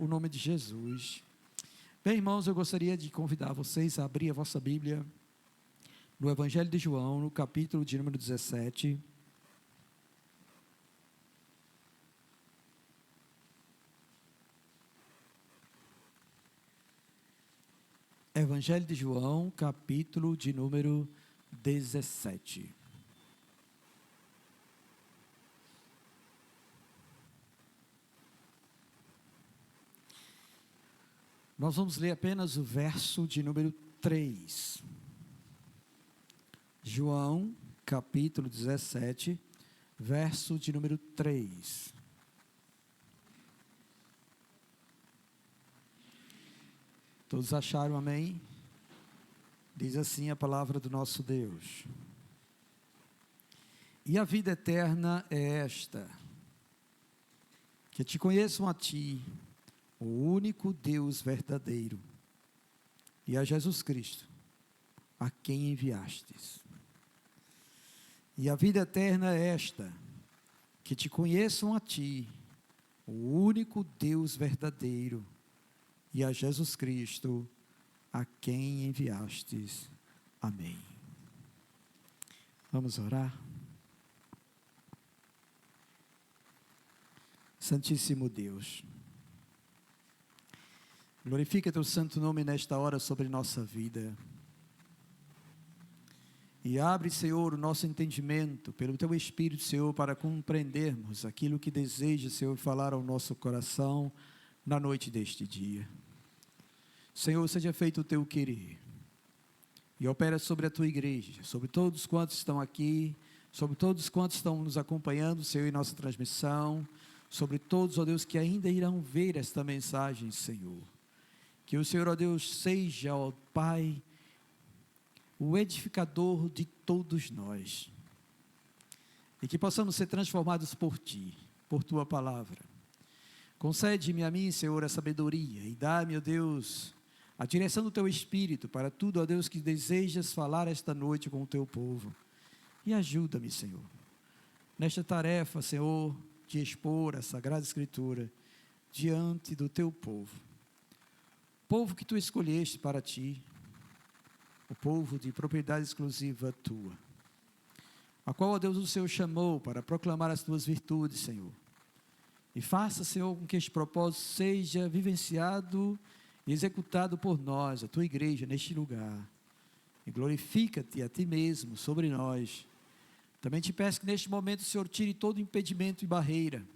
O nome de Jesus. Bem, irmãos, eu gostaria de convidar vocês a abrir a vossa Bíblia no Evangelho de João, no capítulo de número 17. Evangelho de João, capítulo de número 17. Nós vamos ler apenas o verso de número 3. João, capítulo 17, verso de número 3. Todos acharam, amém? Diz assim a palavra do nosso Deus. E a vida eterna é esta: que te conheçam a ti, o único Deus verdadeiro, e a Jesus Cristo, a quem enviastes. E a vida eterna é esta: que te conheçam a ti, o único Deus verdadeiro, e a Jesus Cristo, a quem enviastes. Amém. Vamos orar? Santíssimo Deus, glorifica teu santo nome nesta hora sobre nossa vida. E abre, Senhor, o nosso entendimento pelo teu Espírito, Senhor, para compreendermos aquilo que deseja, Senhor, falar ao nosso coração na noite deste dia. Senhor, seja feito o teu querer. E opera sobre a tua igreja, sobre todos quantos estão aqui, sobre todos quantos estão nos acompanhando, Senhor, em nossa transmissão, sobre todos, ó Deus, que ainda irão ver esta mensagem, Senhor. Que o Senhor, ó Deus, seja, ó Pai, o edificador de todos nós. E que possamos ser transformados por Ti, por Tua palavra. Concede-me a mim, Senhor, a sabedoria e dá-me, ó Deus, a direção do Teu Espírito para tudo, ó Deus, que desejas falar esta noite com o Teu povo. E ajuda-me, Senhor, nesta tarefa, Senhor, de expor a Sagrada Escritura diante do Teu povo. Povo que Tu escolheste para Ti, o povo de propriedade exclusiva Tua, a qual, ó Deus, o Senhor chamou para proclamar as Tuas virtudes, Senhor. E faça, Senhor, com que este propósito seja vivenciado e executado por nós, a Tua igreja, neste lugar. E glorifica-te a Ti mesmo sobre nós. Também te peço que neste momento, Senhor, tire todo impedimento e barreira,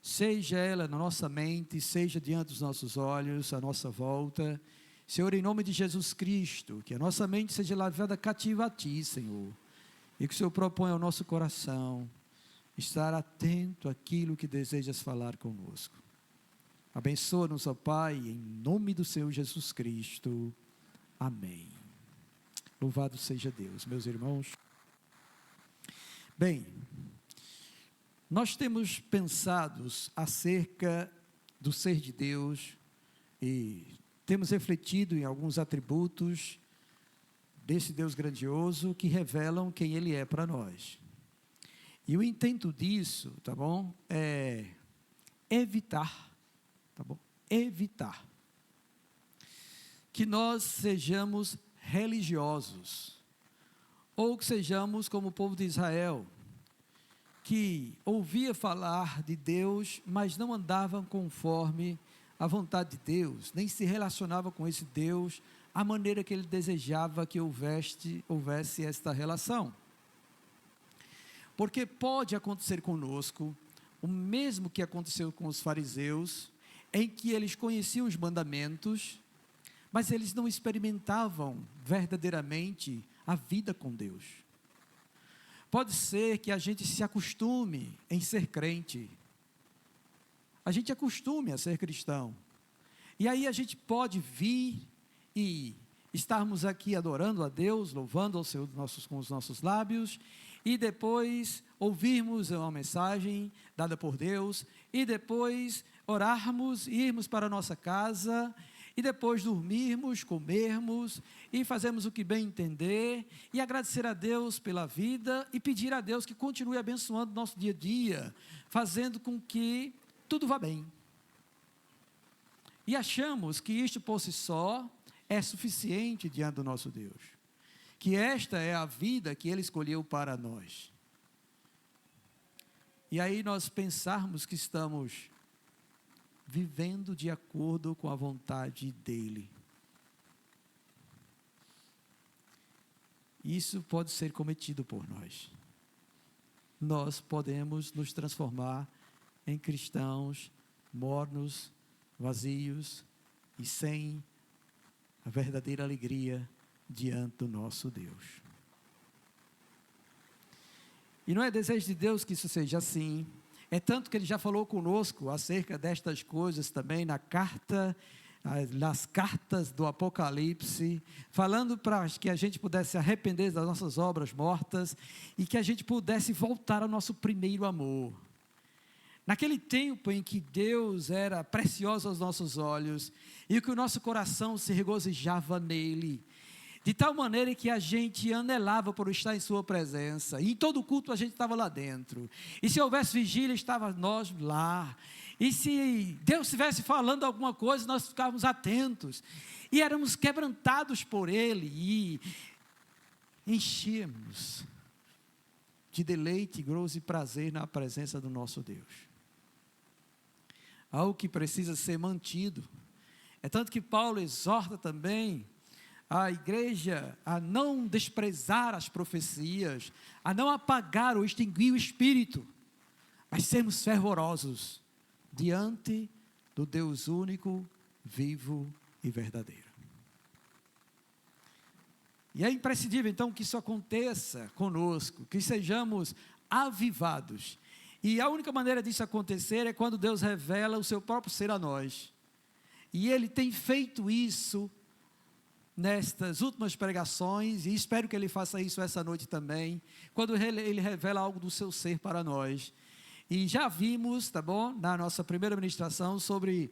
seja ela na nossa mente, seja diante dos nossos olhos, à nossa volta. Senhor, em nome de Jesus Cristo, que a nossa mente seja levada cativa a Ti, Senhor, e que o Senhor proponha ao nosso coração estar atento àquilo que desejas falar conosco. Abençoa-nos, ó Pai, em nome do Senhor Jesus Cristo. Amém. Louvado seja Deus, meus irmãos. Bem, nós temos pensado acerca do ser de Deus e temos refletido em alguns atributos desse Deus grandioso que revelam quem Ele é para nós. E o intento disso, tá bom? É evitar, tá bom? Evitar que nós sejamos religiosos, ou que sejamos como o povo de Israel, que ouvia falar de Deus, mas não andavam conforme a vontade de Deus, nem se relacionava com esse Deus, a maneira que Ele desejava que houvesse esta relação. Porque pode acontecer conosco o mesmo que aconteceu com os fariseus, em que eles conheciam os mandamentos, mas eles não experimentavam verdadeiramente a vida com Deus. Pode ser que a gente se acostume em ser crente, a gente acostume a ser cristão, e aí a gente pode vir e estarmos aqui adorando a Deus, louvando ao Senhor com os nossos lábios, e depois ouvirmos uma mensagem dada por Deus, e depois orarmos, irmos para a nossa casa, e depois dormirmos, comermos, e fazermos o que bem entender, e agradecer a Deus pela vida, e pedir a Deus que continue abençoando o nosso dia a dia, fazendo com que tudo vá bem. E achamos que isto por si só é suficiente diante do nosso Deus. Que esta é a vida que Ele escolheu para nós. E aí nós pensarmos que estamos vivendo de acordo com a vontade dEle. Isso pode ser cometido por nós. Nós podemos nos transformar em cristãos mornos, vazios e sem a verdadeira alegria diante do nosso Deus. E não é desejo de Deus que isso seja assim. É tanto que Ele já falou conosco acerca destas coisas também nas cartas do Apocalipse, falando para que a gente pudesse arrepender das nossas obras mortas e que a gente pudesse voltar ao nosso primeiro amor. Naquele tempo em que Deus era precioso aos nossos olhos e que o nosso coração se regozijava nele, de tal maneira que a gente anelava por estar em sua presença, e em todo culto a gente estava lá dentro, e se houvesse vigília, estava nós lá, e se Deus estivesse falando alguma coisa, nós ficávamos atentos, e éramos quebrantados por Ele, e enchíamos de deleite, gozo e prazer na presença do nosso Deus. Algo que precisa ser mantido. É tanto que Paulo exorta também a igreja a não desprezar as profecias, a não apagar ou extinguir o espírito, mas sermos fervorosos diante do Deus único, vivo e verdadeiro. E é imprescindível então que isso aconteça conosco, que sejamos avivados. E a única maneira disso acontecer é quando Deus revela o seu próprio ser a nós. E Ele tem feito isso nestas últimas pregações, e espero que Ele faça isso essa noite também, quando Ele revela algo do seu ser para nós. E já vimos, tá bom, na nossa primeira ministração, sobre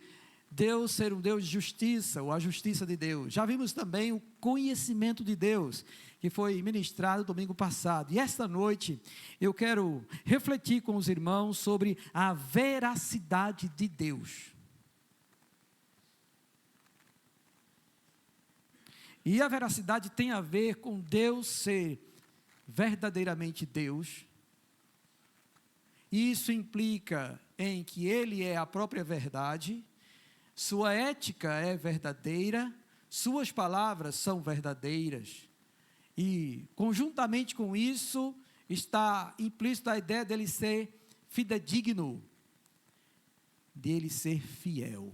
Deus ser um Deus de justiça, ou a justiça de Deus. Já vimos também o conhecimento de Deus, que foi ministrado domingo passado. E esta noite eu quero refletir com os irmãos sobre a veracidade de Deus. E a veracidade tem a ver com Deus ser verdadeiramente Deus. Isso implica em que Ele é a própria verdade, sua ética é verdadeira, suas palavras são verdadeiras. E, conjuntamente com isso, está implícita a ideia dele ser fidedigno, dele ser fiel.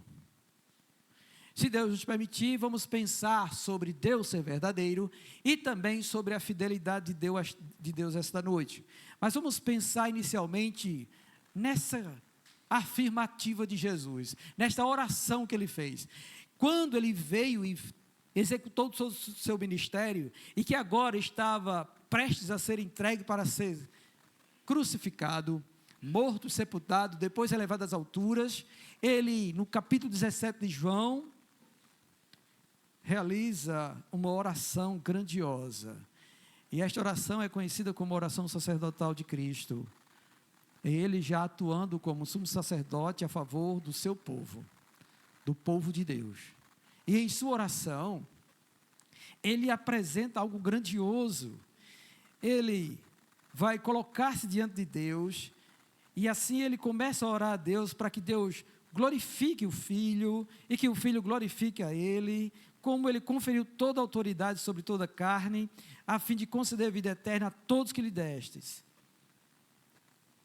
Se Deus nos permitir, vamos pensar sobre Deus ser verdadeiro e também sobre a fidelidade de Deus esta noite. Mas vamos pensar inicialmente nessa afirmativa de Jesus, nesta oração que Ele fez. Quando Ele veio e executou todo o seu ministério e que agora estava prestes a ser entregue para ser crucificado, morto, sepultado, depois elevado às alturas, Ele, no capítulo 17 de João, realiza uma oração grandiosa. E esta oração é conhecida como oração sacerdotal de Cristo. Ele já atuando como sumo sacerdote a favor do seu povo, do povo de Deus. E em sua oração, ele apresenta algo grandioso. Ele vai colocar-se diante de Deus, e assim ele começa a orar a Deus para que Deus glorifique o Filho, e que o Filho glorifique a Ele, como Ele conferiu toda a autoridade sobre toda a carne, a fim de conceder a vida eterna a todos que lhe destes.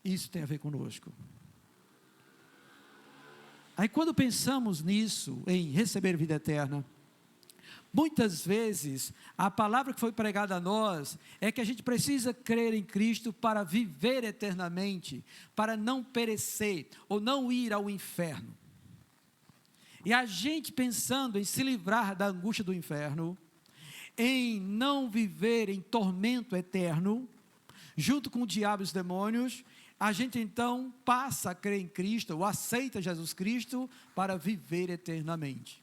Isso tem a ver conosco. Aí quando pensamos nisso, em receber vida eterna, muitas vezes a palavra que foi pregada a nós é que a gente precisa crer em Cristo para viver eternamente, para não perecer ou não ir ao inferno. E a gente pensando em se livrar da angústia do inferno, em não viver em tormento eterno, junto com o diabo e os demônios, a gente então passa a crer em Cristo, ou aceita Jesus Cristo para viver eternamente.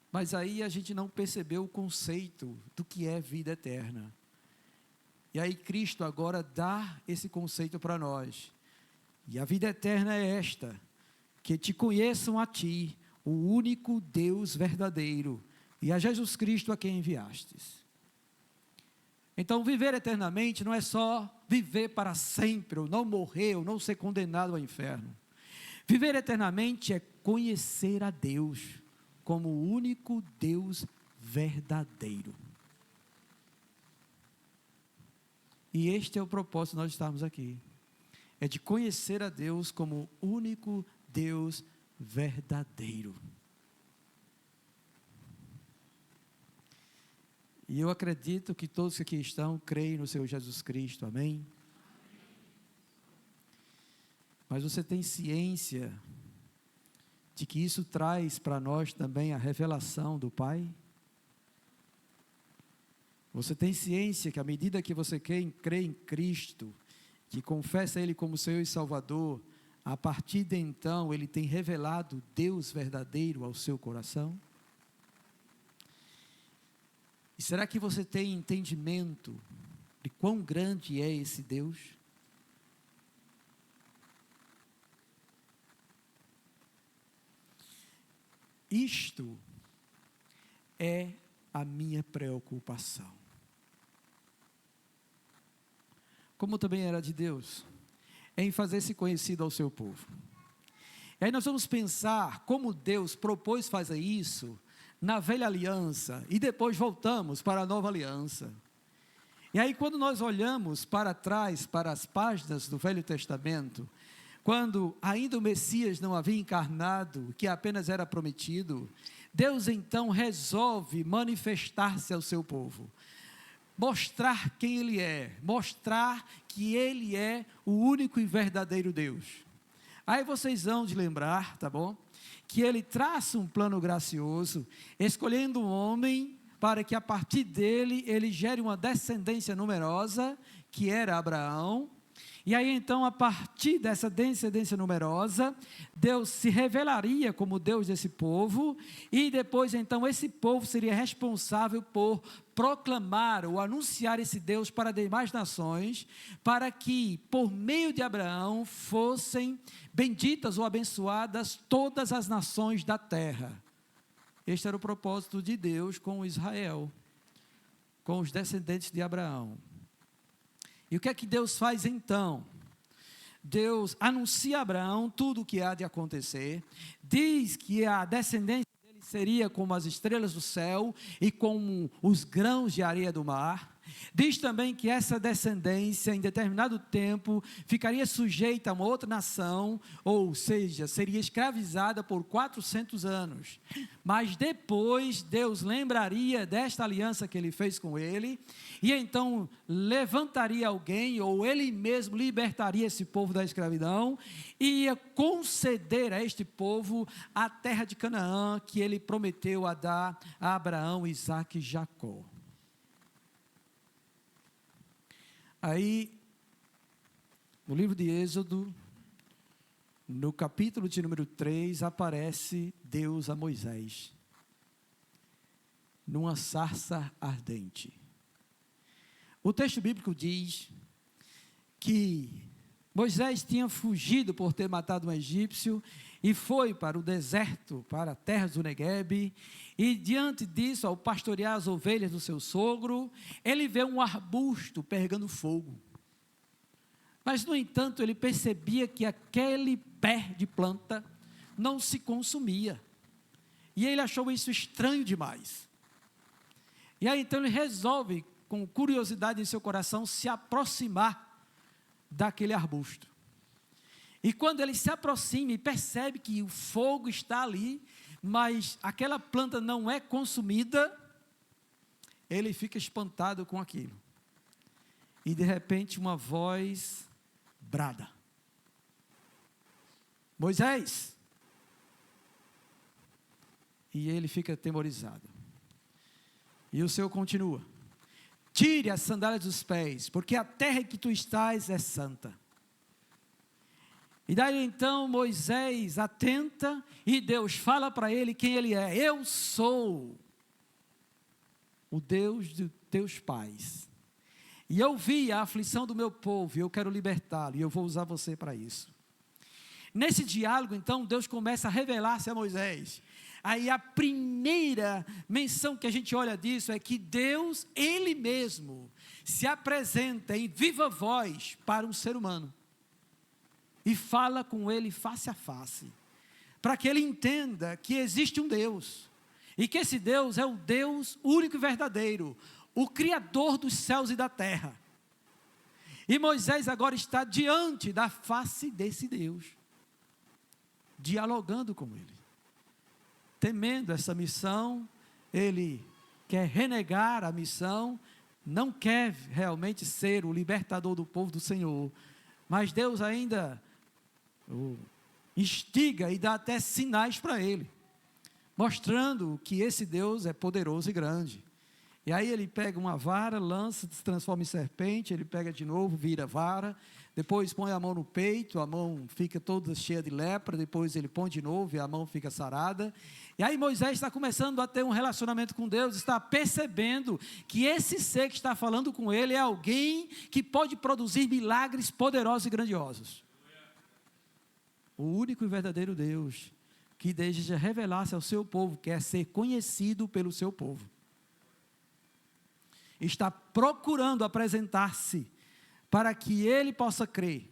Mas aí a gente não percebeu o conceito do que é vida eterna. E aí Cristo agora dá esse conceito para nós. E a vida eterna é esta: que te conheçam a ti, o único Deus verdadeiro, e a Jesus Cristo a quem enviastes. Então, viver eternamente não é só viver para sempre, ou não morrer, ou não ser condenado ao inferno. Viver eternamente é conhecer a Deus como o único Deus verdadeiro. E este é o propósito de nós estarmos aqui. É de conhecer a Deus como o único Deus verdadeiro. E eu acredito que todos que aqui estão creem no Senhor Jesus Cristo, amém? Mas você tem ciência de que isso traz para nós também a revelação do Pai? Você tem ciência que à medida que você crê em Cristo, que confessa Ele como Senhor e Salvador, a partir de então Ele tem revelado Deus verdadeiro ao seu coração? E será que você tem entendimento de quão grande é esse Deus? Isto é a minha preocupação. Como também era de Deus, em fazer-se conhecido ao seu povo. E aí nós vamos pensar como Deus propôs fazer isso na velha aliança, e depois voltamos para a nova aliança. E aí quando nós olhamos para trás, para as páginas do Velho Testamento, quando ainda o Messias não havia encarnado, que apenas era prometido, Deus então resolve manifestar-se ao seu povo, mostrar quem Ele é, mostrar que Ele é o único e verdadeiro Deus. Aí vocês vão de lembrar, tá bom? Que Ele traça um plano gracioso, escolhendo um homem para que a partir dele ele gere uma descendência numerosa, que era Abraão. E aí então, a partir dessa descendência numerosa, Deus se revelaria como Deus desse povo, e depois então esse povo seria responsável por proclamar ou anunciar esse Deus para demais nações, para que por meio de Abraão fossem benditas ou abençoadas todas as nações da terra. Este era o propósito de Deus com Israel, com os descendentes de Abraão. E o que é que Deus faz então? Deus anuncia a Abraão tudo o que há de acontecer, diz que a descendência dele seria como as estrelas do céu e como os grãos de areia do mar. Diz também que essa descendência, em determinado tempo, ficaria sujeita a uma outra nação, ou seja, seria escravizada por 400 anos. Mas depois, Deus lembraria desta aliança que Ele fez com ele, e então levantaria alguém, ou Ele mesmo libertaria esse povo da escravidão, e ia conceder a este povo a terra de Canaã, que Ele prometeu a dar a Abraão, Isaque e Jacó. Aí, no livro de Êxodo, no capítulo de número 3, aparece Deus a Moisés, numa sarça ardente. O texto bíblico diz que Moisés tinha fugido por ter matado um egípcio e foi para o deserto, para a terra do Neguebe, e diante disso, ao pastorear as ovelhas do seu sogro, ele vê um arbusto pegando fogo. Mas, no entanto, ele percebia que aquele pé de planta não se consumia. E ele achou isso estranho demais. E aí, então, ele resolve, com curiosidade em seu coração, se aproximar daquele arbusto. E quando ele se aproxima e percebe que o fogo está ali, mas aquela planta não é consumida, ele fica espantado com aquilo. E de repente uma voz brada: Moisés! E ele fica atemorizado. E o Senhor continua: tire as sandálias dos pés, porque a terra em que tu estás é santa. E daí então Moisés atenta e Deus fala para ele quem ele é. Eu sou o Deus de teus pais. E eu vi a aflição do meu povo e eu quero libertá-lo e eu vou usar você para isso. Nesse diálogo, então, Deus começa a revelar-se a Moisés. Aí a primeira menção que a gente olha disso é que Deus, Ele mesmo, se apresenta em viva voz para um ser humano. E fala com ele face a face. Para que ele entenda que existe um Deus. E que esse Deus é o Deus único e verdadeiro. O Criador dos céus e da terra. E Moisés agora está diante da face desse Deus. Dialogando com ele. Temendo essa missão, ele quer renegar a missão, não quer realmente ser o libertador do povo do Senhor, mas Deus ainda o instiga e dá até sinais para ele, mostrando que esse Deus é poderoso e grande. E aí ele pega uma vara, lança, se transforma em serpente, ele pega de novo, vira vara, depois põe a mão no peito, a mão fica toda cheia de lepra, depois ele põe de novo e a mão fica sarada. E aí Moisés está começando a ter um relacionamento com Deus, está percebendo que esse ser que está falando com ele é alguém que pode produzir milagres poderosos e grandiosos. O único e verdadeiro Deus que deseja revelar-se ao seu povo, quer ser conhecido pelo seu povo. Está procurando apresentar-se para que ele possa crer.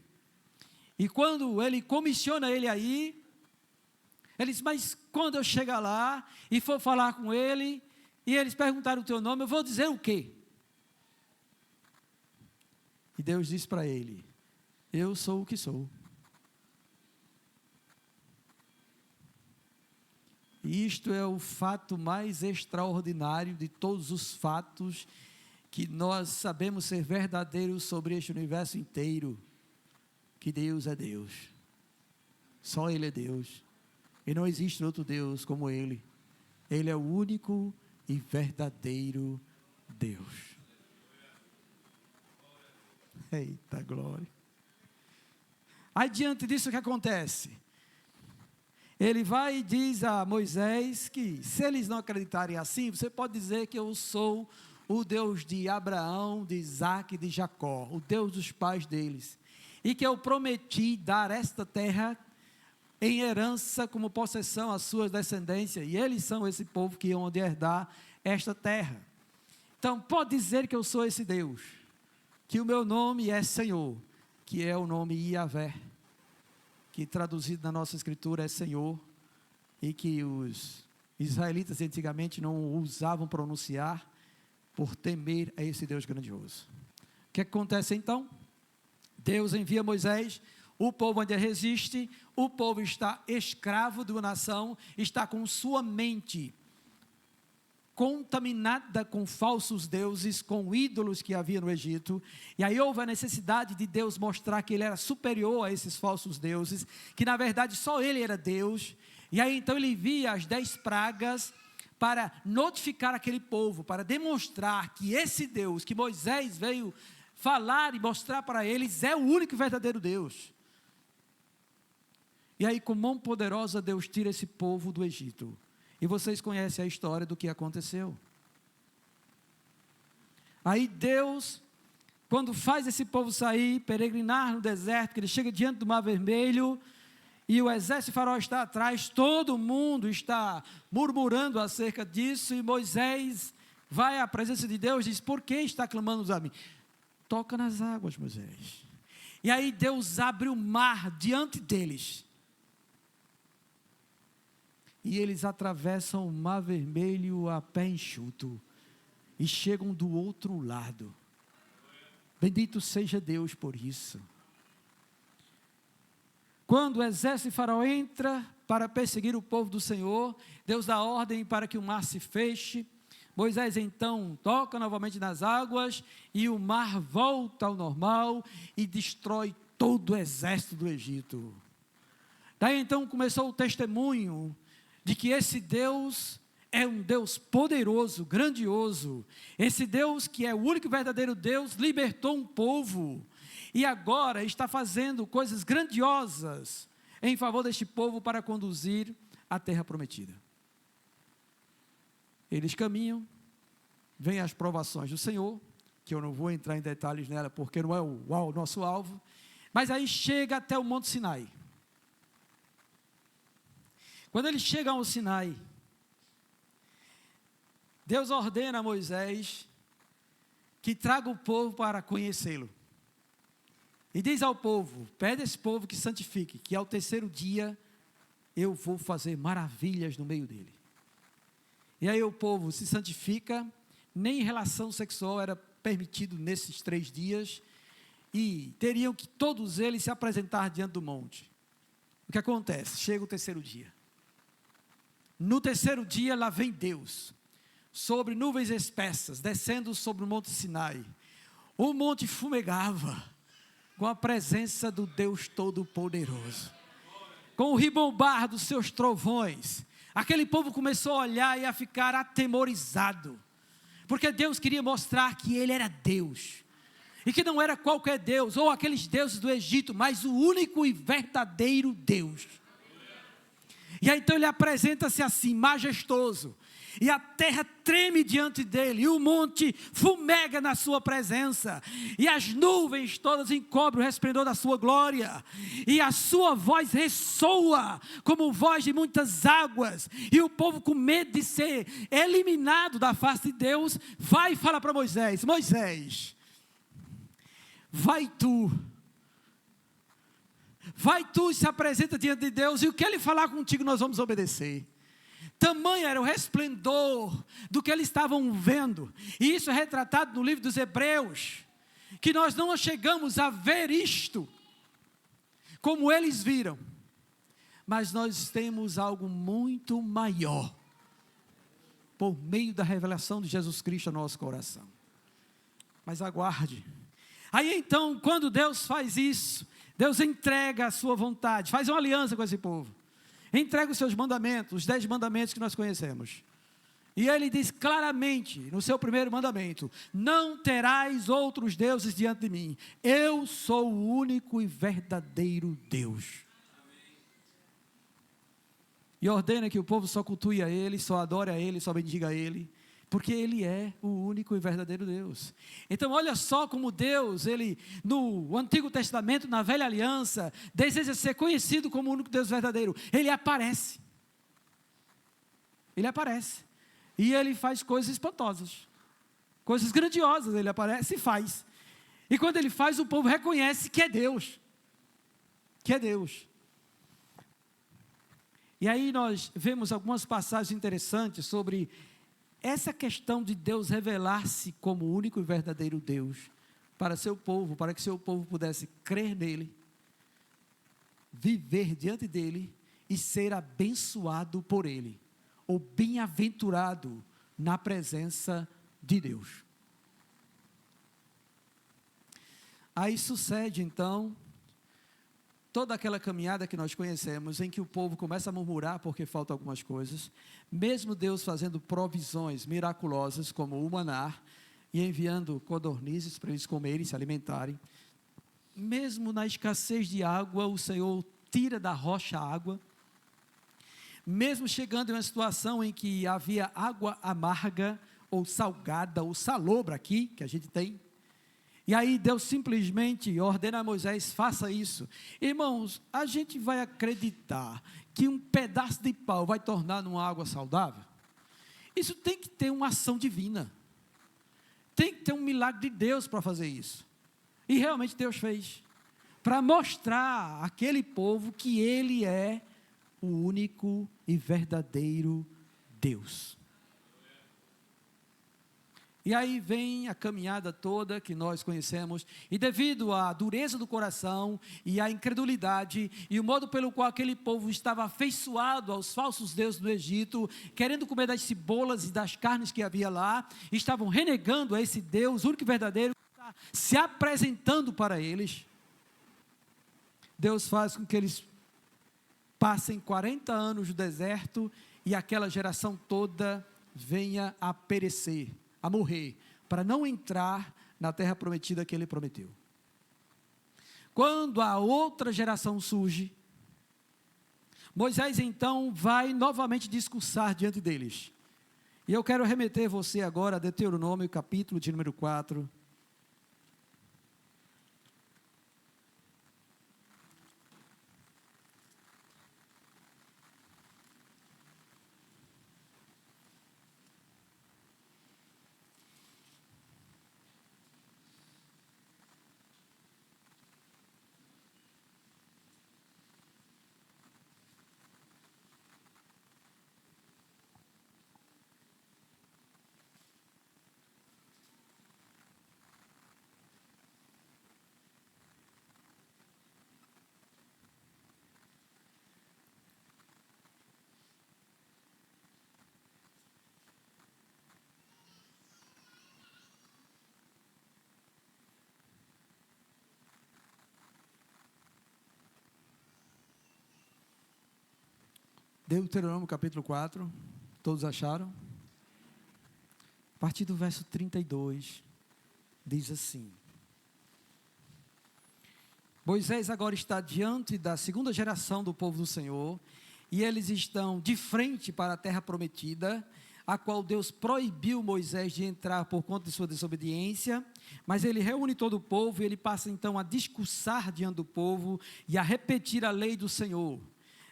E quando ele comissiona ele aí, ele diz, mas quando eu chegar lá e for falar com ele, e eles perguntaram o teu nome, eu vou dizer o quê? E Deus diz para ele, eu sou o que sou. E isto é o fato mais extraordinário de todos os fatos que nós sabemos ser verdadeiros sobre este universo inteiro, que Deus é Deus, só Ele é Deus, e não existe outro Deus como Ele, Ele é o único e verdadeiro Deus. Eita glória! Aí diante disso o que acontece? Ele vai e diz a Moisés que se eles não acreditarem assim, você pode dizer que eu sou o Deus de Abraão, de Isaac e de Jacó, o Deus dos pais deles, e que eu prometi dar esta terra em herança como possessão às suas descendências, e eles são esse povo que iam herdar esta terra. Então pode dizer que eu sou esse Deus, que o meu nome é Senhor, que é o nome Yahvé, que traduzido na nossa escritura é Senhor, e que os israelitas antigamente não usavam pronunciar, por temer a esse Deus grandioso. O que acontece então? Deus envia Moisés, o povo ainda resiste, o povo está escravo de uma nação, está com sua mente contaminada com falsos deuses, com ídolos que havia no Egito, e aí houve a necessidade de Deus mostrar que ele era superior a esses falsos deuses, que na verdade só ele era Deus, e aí então ele envia as 10 pragas, para notificar aquele povo, para demonstrar que esse Deus, que Moisés veio falar e mostrar para eles, é o único e verdadeiro Deus. E aí com mão poderosa Deus tira esse povo do Egito. E vocês conhecem a história do que aconteceu. Aí Deus, quando faz esse povo sair, peregrinar no deserto, que ele chega diante do Mar Vermelho, e o exército de Faraó está atrás, todo mundo está murmurando acerca disso, e Moisés vai à presença de Deus e diz, por que está clamando a mim? Toca nas águas, Moisés. E aí Deus abre o mar diante deles, e eles atravessam o Mar Vermelho a pé enxuto, e chegam do outro lado. Bendito seja Deus por isso. Quando o exército de Faraó entra para perseguir o povo do Senhor, Deus dá ordem para que o mar se feche. Moisés então toca novamente nas águas e o mar volta ao normal e destrói todo o exército do Egito. Daí então começou o testemunho de que esse Deus é um Deus poderoso, grandioso. Esse Deus que é o único e verdadeiro Deus libertou um povo. E agora está fazendo coisas grandiosas em favor deste povo para conduzir a terra prometida. Eles caminham, vêm as provações do Senhor, que eu não vou entrar em detalhes nela, porque não é o nosso alvo, mas aí chega até o Monte Sinai. Quando eles chegam ao Sinai, Deus ordena a Moisés que traga o povo para conhecê-lo. E diz ao povo, pede a esse povo que santifique, que ao terceiro dia eu vou fazer maravilhas no meio dele. E aí o povo se santifica, nem relação sexual era permitido nesses 3 dias, e teriam que todos eles se apresentar diante do monte. O que acontece? Chega o terceiro dia. No terceiro dia lá vem Deus, sobre nuvens espessas, descendo sobre o monte Sinai. O monte fumegava com a presença do Deus Todo-Poderoso, com o ribombar dos seus trovões. Aquele povo começou a olhar e a ficar atemorizado, porque Deus queria mostrar que Ele era Deus, e que não era qualquer Deus, ou aqueles deuses do Egito, mas o único e verdadeiro Deus. E aí então Ele apresenta-se assim, majestoso, e a terra treme diante dele, e o monte fumega na sua presença, e as nuvens todas encobrem o resplendor da sua glória, e a sua voz ressoa como voz de muitas águas, e o povo, com medo de ser eliminado da face de Deus, vai e fala para Moisés: Moisés, vai tu e se apresenta diante de Deus, e o que Ele falar contigo nós vamos obedecer. Tamanho era o resplendor do que eles estavam vendo, e isso é retratado no livro dos Hebreus, que nós não chegamos a ver isto como eles viram, mas nós temos algo muito maior, por meio da revelação de Jesus Cristo ao nosso coração. Mas aguarde. Aí então, quando Deus faz isso, Deus entrega a sua vontade, faz uma aliança com esse povo, entrega os seus mandamentos, os 10 mandamentos que nós conhecemos. E Ele diz claramente, no seu primeiro mandamento: não terás outros deuses diante de mim, eu sou o único e verdadeiro Deus. E ordena que o povo só cultue a Ele, só adore a Ele, só bendiga a Ele, porque Ele é o único e verdadeiro Deus. Então olha só como Deus, Ele no Antigo Testamento, na Velha Aliança, deseja ser conhecido como o único Deus verdadeiro. Ele aparece, e Ele faz coisas espantosas, coisas grandiosas. Ele aparece e faz, e quando Ele faz, o povo reconhece que é Deus, E aí nós vemos algumas passagens interessantes sobre essa questão de Deus revelar-se como o único e verdadeiro Deus para seu povo, para que seu povo pudesse crer nele, viver diante dele e ser abençoado por ele, ou bem-aventurado na presença de Deus. Aí sucede então toda aquela caminhada que nós conhecemos, em que o povo começa a murmurar porque faltam algumas coisas, mesmo Deus fazendo provisões miraculosas, como o maná, e enviando codornizes para eles comerem e se alimentarem. Mesmo na escassez de água, o Senhor tira da rocha a água. Mesmo chegando em uma situação em que havia água amarga, ou salgada, ou salobra aqui, que a gente tem, e aí Deus simplesmente ordena a Moisés: faça isso. Irmãos, a gente vai acreditar que um pedaço de pau vai tornar numa água saudável? Isso tem que ter uma ação divina, tem que ter um milagre de Deus para fazer isso. E realmente Deus fez, para mostrar àquele povo que Ele é o único e verdadeiro Deus. E aí vem a caminhada toda que nós conhecemos, e devido à dureza do coração, e à incredulidade, e o modo pelo qual aquele povo estava afeiçoado aos falsos deuses do Egito, querendo comer das cebolas e das carnes que havia lá, estavam renegando a esse Deus único e verdadeiro, que está se apresentando para eles. Deus faz com que eles passem 40 anos no deserto, e aquela geração toda venha a perecer, a morrer, para não entrar na terra prometida que Ele prometeu. Quando a outra geração surge, Moisés então vai novamente discursar diante deles. E eu quero remeter você agora a Deuteronômio, capítulo de número 4. Deuteronômio capítulo 4, todos acharam? A partir do verso 32, diz assim: Moisés agora está diante da segunda geração do povo do Senhor, e eles estão de frente para a terra prometida, a qual Deus proibiu Moisés de entrar por conta de sua desobediência, mas ele reúne todo o povo, e ele passa então a discursar diante do povo, e a repetir a lei do Senhor.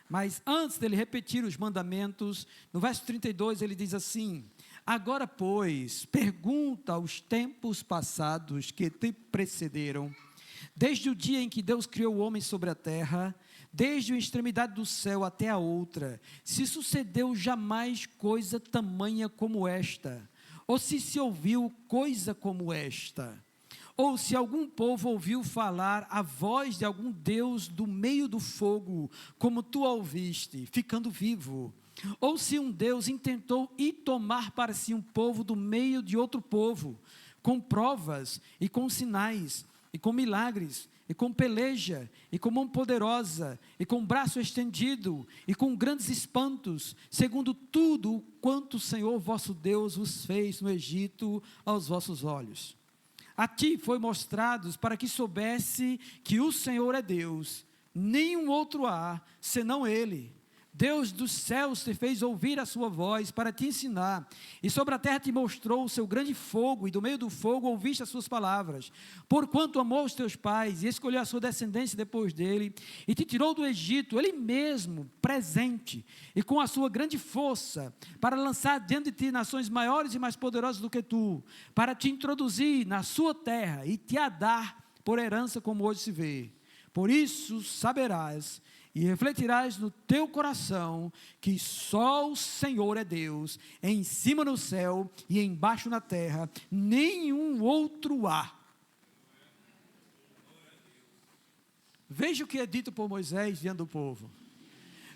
Mas antes dele repetir os mandamentos, no verso 32 ele diz assim: agora pois, pergunta aos tempos passados que te precederam, desde o dia em que Deus criou o homem sobre a terra, desde a extremidade do céu até a outra, se sucedeu jamais coisa tamanha como esta, ou se ouviu coisa como esta, ou se algum povo ouviu falar a voz de algum Deus do meio do fogo, como tu a ouviste, ficando vivo, ou se um Deus intentou ir tomar para si um povo do meio de outro povo, com provas e com sinais, e com milagres, e com peleja, e com mão poderosa, e com braço estendido, e com grandes espantos, segundo tudo quanto o Senhor vosso Deus vos fez no Egito aos vossos olhos. A ti foi mostrados para que soubesse que o Senhor é Deus, nenhum outro há, senão Ele. Deus dos céus te fez ouvir a sua voz para te ensinar, e sobre a terra te mostrou o seu grande fogo, e do meio do fogo ouviste as suas palavras, porquanto amou os teus pais, e escolheu a sua descendência depois dele, e te tirou do Egito, ele mesmo, presente, e com a sua grande força, para lançar diante de ti nações maiores e mais poderosas do que tu, para te introduzir na sua terra, e te a dar por herança como hoje se vê. Por isso saberás, e refletirás no teu coração, que só o Senhor é Deus, em cima no céu e embaixo na terra, nenhum outro há. Veja o que é dito por Moisés diante do povo.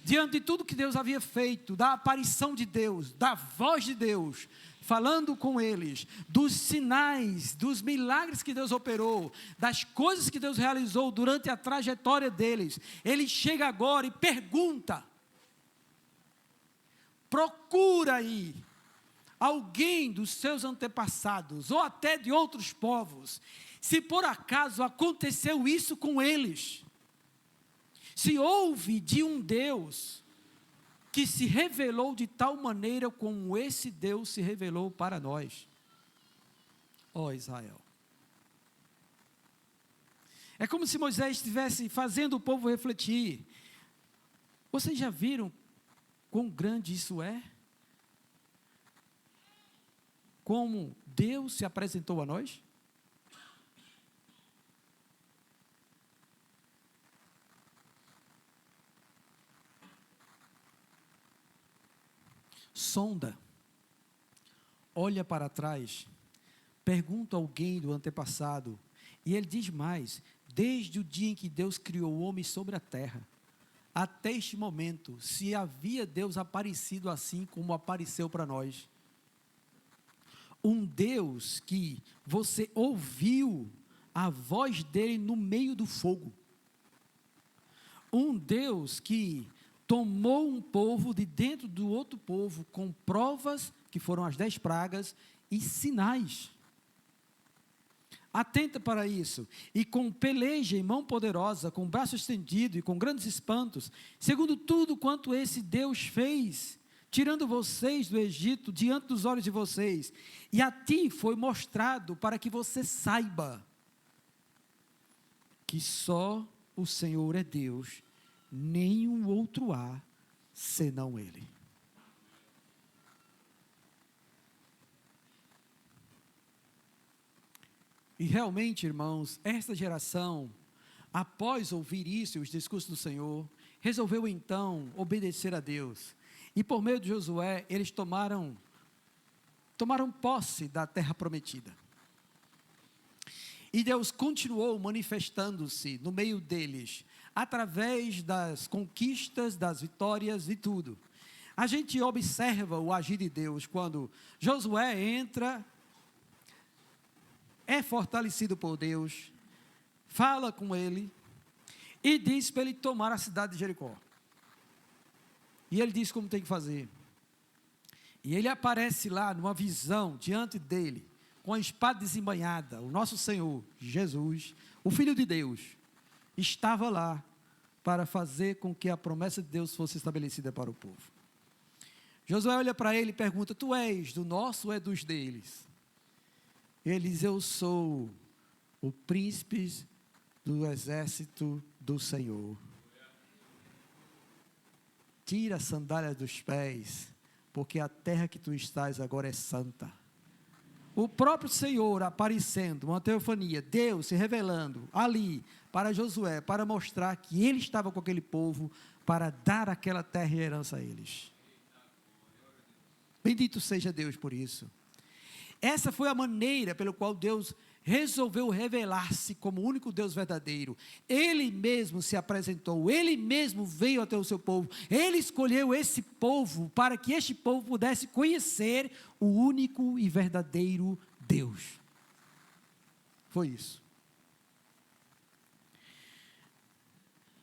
Diante de tudo que Deus havia feito, da aparição de Deus, da voz de Deus, falando com eles, dos sinais, dos milagres que Deus operou, das coisas que Deus realizou durante a trajetória deles, ele chega agora e pergunta: procura aí alguém dos seus antepassados, ou até de outros povos, se por acaso aconteceu isso com eles, se houve de um Deus que se revelou de tal maneira como esse Deus se revelou para nós, ó Israel. É como se Moisés estivesse fazendo o povo refletir. Vocês já viram quão grande isso é? Como Deus se apresentou a nós? Sonda, olha para trás, pergunta a alguém do antepassado, e ele diz mais: desde o dia em que Deus criou o homem sobre a terra, até este momento, se havia Deus aparecido assim como apareceu para nós. Um Deus que você ouviu a voz dele no meio do fogo. Um Deus que tomou um povo de dentro do outro povo, com provas, que foram as 10 pragas, e sinais. Atenta para isso, e com peleja e mão poderosa, com braço estendido e com grandes espantos, segundo tudo quanto esse Deus fez, tirando vocês do Egito, diante dos olhos de vocês, e a ti foi mostrado para que você saiba, que só o Senhor é Deus, nenhum outro há, senão Ele. E realmente, irmãos, esta geração, após ouvir isso, os discursos do Senhor, resolveu então obedecer a Deus. E por meio de Josué, eles tomaram posse da terra prometida. E Deus continuou manifestando-se no meio deles, através das conquistas, das vitórias e tudo. A gente observa o agir de Deus quando Josué entra, é fortalecido por Deus, fala com ele e diz para ele tomar a cidade de Jericó. e ele diz como tem que fazer. E ele aparece lá numa visão diante dele, com a espada desembainhada. O nosso Senhor Jesus, o Filho de Deus, estava lá para fazer com que a promessa de Deus fosse estabelecida para o povo. Josué olha para ele e pergunta: tu és do nosso ou é dos deles? Ele diz: eu sou o príncipe do exército do Senhor. Tira a sandália dos pés, porque a terra que tu estás agora é santa. O próprio Senhor aparecendo, uma teofania, Deus se revelando ali para Josué, para mostrar que ele estava com aquele povo, para dar aquela terra e herança a eles. Bendito seja Deus por isso. Essa foi a maneira pela qual Deus resolveu revelar-se como o único Deus verdadeiro. Ele mesmo se apresentou, ele mesmo veio até o seu povo, ele escolheu esse povo para que este povo pudesse conhecer o único e verdadeiro Deus. Foi isso.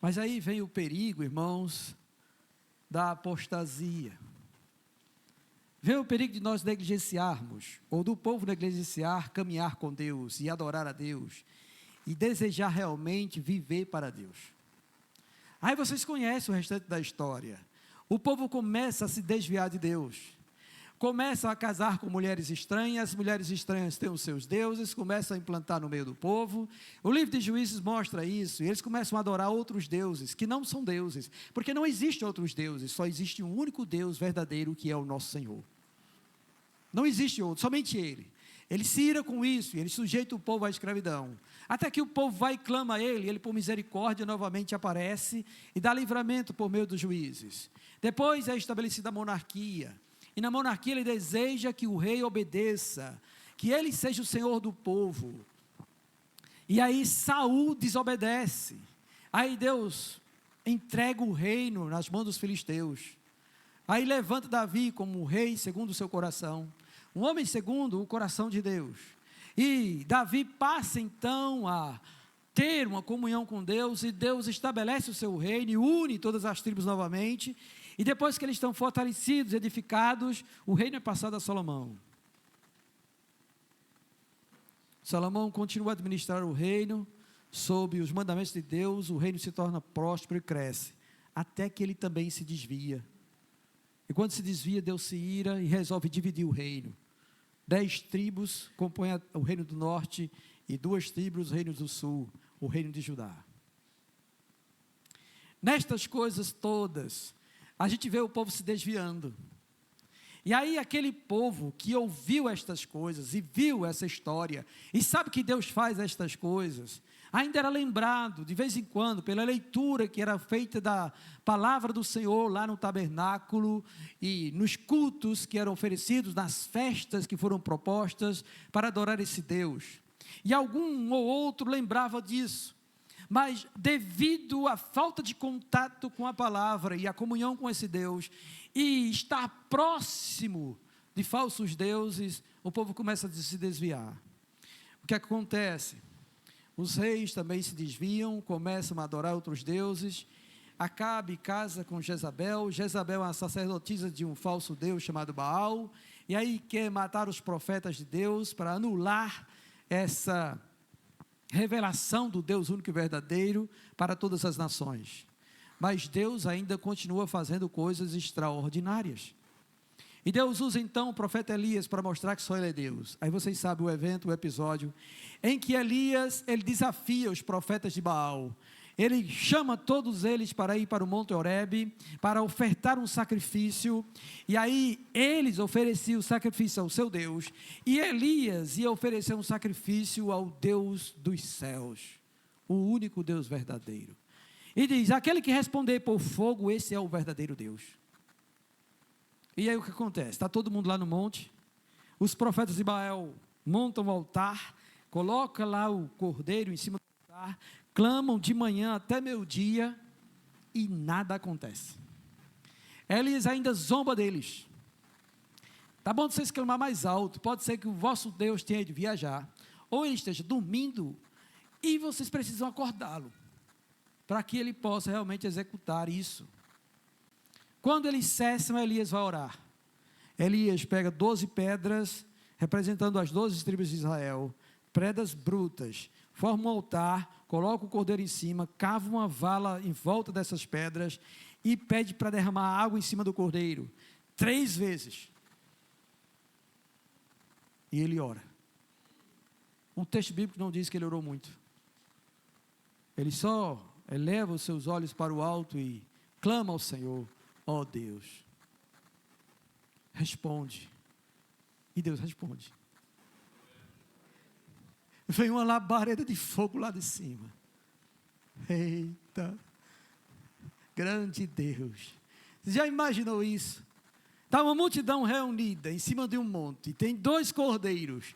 Mas aí vem o perigo, irmãos, da apostasia. Vem o perigo de nós negligenciarmos, ou do povo negligenciar, caminhar com Deus e adorar a Deus, e desejar realmente viver para Deus. Aí vocês conhecem o restante da história. O povo começa a se desviar de Deus, começam a casar com mulheres estranhas, as mulheres estranhas têm os seus deuses, começam a implantar no meio do povo. O livro de Juízes mostra isso, e eles começam a adorar outros deuses, que não são deuses, porque não existem outros deuses, só existe um único Deus verdadeiro, que é o nosso Senhor. Não existe outro, somente Ele. Ele se ira com isso, e Ele sujeita o povo à escravidão, até que o povo vai e clama a Ele, Ele por misericórdia novamente aparece, e dá livramento por meio dos juízes. Depois é estabelecida a monarquia, e na monarquia Ele deseja que o rei obedeça, que Ele seja o Senhor do povo. E aí Saul desobedece, aí Deus entrega o reino nas mãos dos filisteus. Aí levanta Davi como rei segundo o seu coração, um homem segundo o coração de Deus. E Davi passa então a ter uma comunhão com Deus, e Deus estabelece o seu reino e une todas as tribos novamente. E depois que eles estão fortalecidos, edificados, o reino é passado a Salomão. Salomão continua a administrar o reino sob os mandamentos de Deus. O reino se torna próspero e cresce, até que ele também se desvia. E quando se desvia, Deus se ira e resolve dividir o reino. 10 tribos compõem o reino do norte, e 2 tribos o reino do sul, o reino de Judá. Nestas coisas todas, a gente vê o povo se desviando. E aí aquele povo que ouviu estas coisas e viu essa história, e sabe que Deus faz estas coisas, ainda era lembrado de vez em quando, pela leitura que era feita da palavra do Senhor lá no tabernáculo, e nos cultos que eram oferecidos, nas festas que foram propostas para adorar esse Deus. E algum ou outro lembrava disso, mas devido à falta de contato com a palavra e a comunhão com esse Deus, e estar próximo de falsos deuses, o povo começa a se desviar. O que acontece? Os reis também se desviam, começam a adorar outros deuses. Acabe casa com Jezabel. Jezabel é uma sacerdotisa de um falso deus chamado Baal, e aí quer matar os profetas de Deus para anular essa revelação do Deus único e verdadeiro para todas as nações. Mas Deus ainda continua fazendo coisas extraordinárias. E Deus usa então o profeta Elias para mostrar que só Ele é Deus. Aí vocês sabem o evento, o episódio, em que Elias, ele desafia os profetas de Baal. Ele chama todos eles para ir para o Monte Horebe, para ofertar um sacrifício. E aí eles ofereciam o sacrifício ao seu Deus, e Elias ia oferecer um sacrifício ao Deus dos céus, o único Deus verdadeiro. E diz: aquele que responder por fogo, esse é o verdadeiro Deus. E aí o que acontece? Está todo mundo lá no monte, os profetas de Baal montam o altar, colocam lá o cordeiro em cima do altar, clamam de manhã até meio-dia, e nada acontece. Elias ainda zomba deles. Tá bom de vocês clamar mais alto, pode ser que o vosso Deus tenha ido viajar, ou ele esteja dormindo, e vocês precisam acordá-lo, para que ele possa realmente executar isso. Quando eles cessam, Elias vai orar. Elias pega 12 pedras, representando as 12 tribos de Israel, pedras brutas, forma um altar, coloca o cordeiro em cima, cava uma vala em volta dessas pedras e pede para derramar água em cima do cordeiro, 3 vezes. E ele ora. O texto bíblico não diz que ele orou muito. Ele só eleva os seus olhos para o alto e clama ao Senhor: ó Deus, responde. E Deus responde. Vem uma labareda de fogo lá de cima. Eita, grande Deus. Você já imaginou isso? Está uma multidão reunida em cima de um monte, tem 2 cordeiros,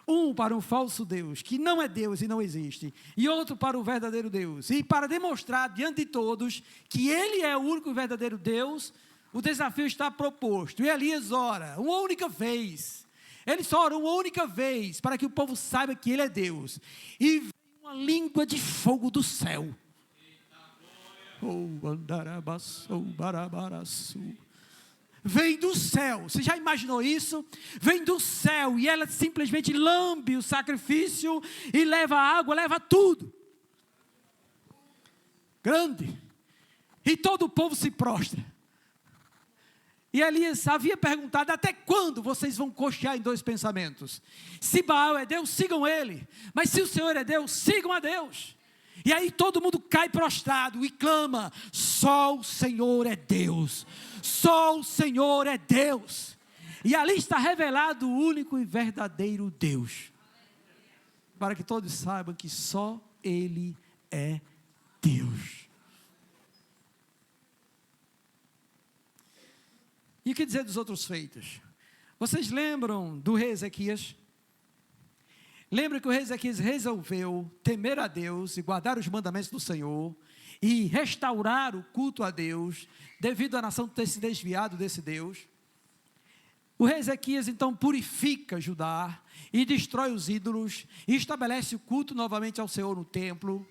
um para um falso Deus, que não é Deus e não existe, e outro para o verdadeiro Deus, e para demonstrar diante de todos que Ele é o único e verdadeiro Deus, o desafio está proposto, e Elias ora, uma única vez, ele só ora uma única vez, para que o povo saiba que Ele é Deus, e vem uma língua de fogo do céu, vem do céu. Você já imaginou isso? Vem do céu e ela simplesmente lambe o sacrifício e leva a água, leva tudo. Grande. E todo o povo se prostra. E Elias havia perguntado: até quando vocês vão cochear em 2 pensamentos? Se Baal é Deus, sigam ele. Mas se o Senhor é Deus, sigam a Deus. E aí todo mundo cai prostrado e clama: só o Senhor é Deus, só o Senhor é Deus. E ali está revelado o único e verdadeiro Deus, para que todos saibam que só Ele é Deus. E o que dizer dos outros feitos? Vocês lembram do rei Ezequias? Lembra que o rei Ezequias resolveu temer a Deus e guardar os mandamentos do Senhor e restaurar o culto a Deus, devido à nação ter se desviado desse Deus. O rei Ezequias então purifica Judá e destrói os ídolos e estabelece o culto novamente ao Senhor no templo.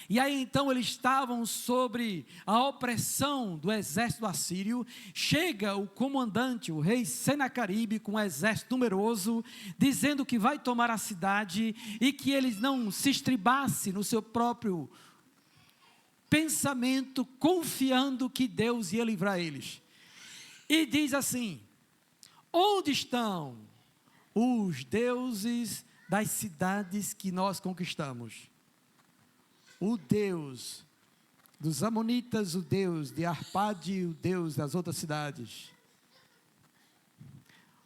E aí então eles estavam sobre a opressão do exército assírio. Chega o comandante, o rei Senaqueribe, com um exército numeroso, dizendo que vai tomar a cidade e que eles não se estribassem no seu próprio pensamento, confiando que Deus ia livrar eles. E diz assim: onde estão os deuses das cidades que nós conquistamos? O Deus dos Amonitas, o Deus de Arpade, o Deus das outras cidades.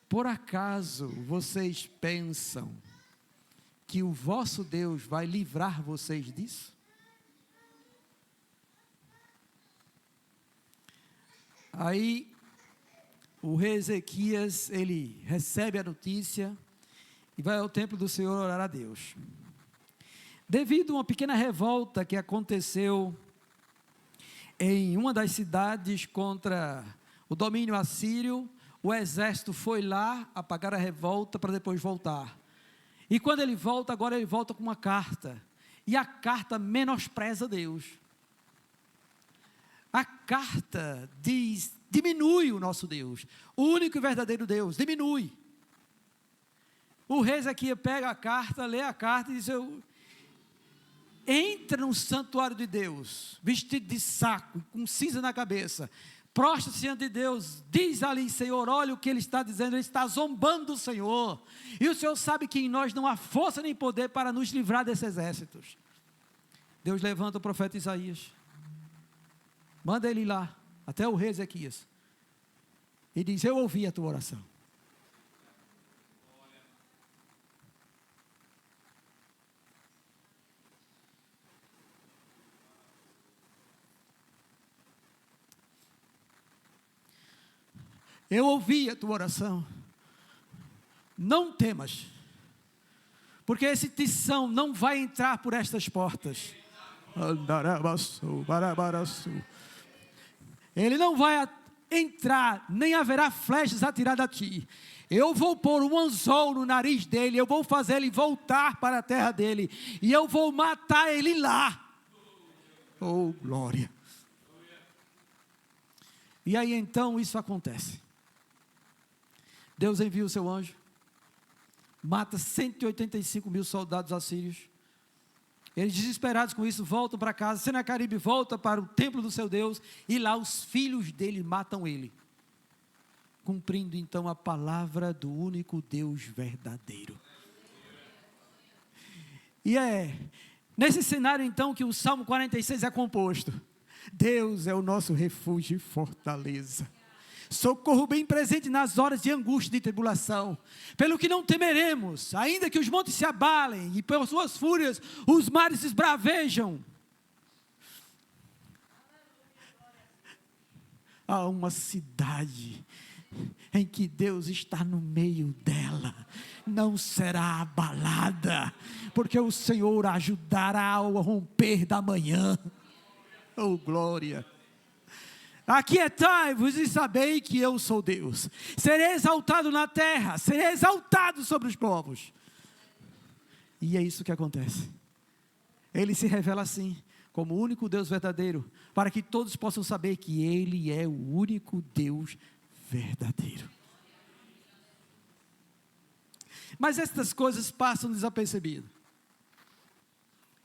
Por acaso vocês pensam que o vosso Deus vai livrar vocês disso? Aí o rei Ezequias, ele recebe a notícia e vai ao templo do Senhor orar a Deus. Devido a uma pequena revolta que aconteceu em uma das cidades contra o domínio assírio, o exército foi lá apagar a revolta para depois voltar. E quando ele volta, agora ele volta com uma carta. E a carta menospreza Deus. A carta diz: diminui o nosso Deus, o único e verdadeiro Deus, diminui. O rei Ezequias pega a carta, lê a carta e diz: entra no santuário de Deus, vestido de saco, com cinza na cabeça, prostra-se diante de Deus, diz ali: Senhor, olha o que ele está dizendo, ele está zombando do Senhor, e o Senhor sabe que em nós não há força nem poder para nos livrar desses exércitos. Deus levanta o profeta Isaías, manda ele lá, até o rei Ezequias, e diz: eu ouvi a tua oração. Eu ouvi a tua oração, não temas, porque esse tição não vai entrar por estas portas, ele não vai entrar, nem haverá flechas atiradas a ti. Eu vou pôr um anzol no nariz dele, eu vou fazer ele voltar para a terra dele, e eu vou matar ele lá. Oh, glória! E aí então isso acontece. Deus envia o seu anjo, mata 185 mil soldados assírios. Eles, desesperados com isso, voltam para casa. Senaqueribe volta para o templo do seu Deus, e lá os filhos dele matam ele, cumprindo então a palavra do único Deus verdadeiro. E é nesse cenário então que o Salmo 46 é composto. Deus é o nosso refúgio e fortaleza, socorro bem presente nas horas de angústia e de tribulação, pelo que não temeremos, ainda que os montes se abalem, e por suas fúrias os mares se esbravejam. Há uma cidade em que Deus está no meio dela, não será abalada, porque o Senhor a ajudará ao romper da manhã. Oh, glória! Aquietai-vos e sabei que eu sou Deus. Serei exaltado na terra, serei exaltado sobre os povos. E é isso que acontece. Ele se revela assim, como o único Deus verdadeiro, para que todos possam saber que Ele é o único Deus verdadeiro. Mas estas coisas passam desapercebidas.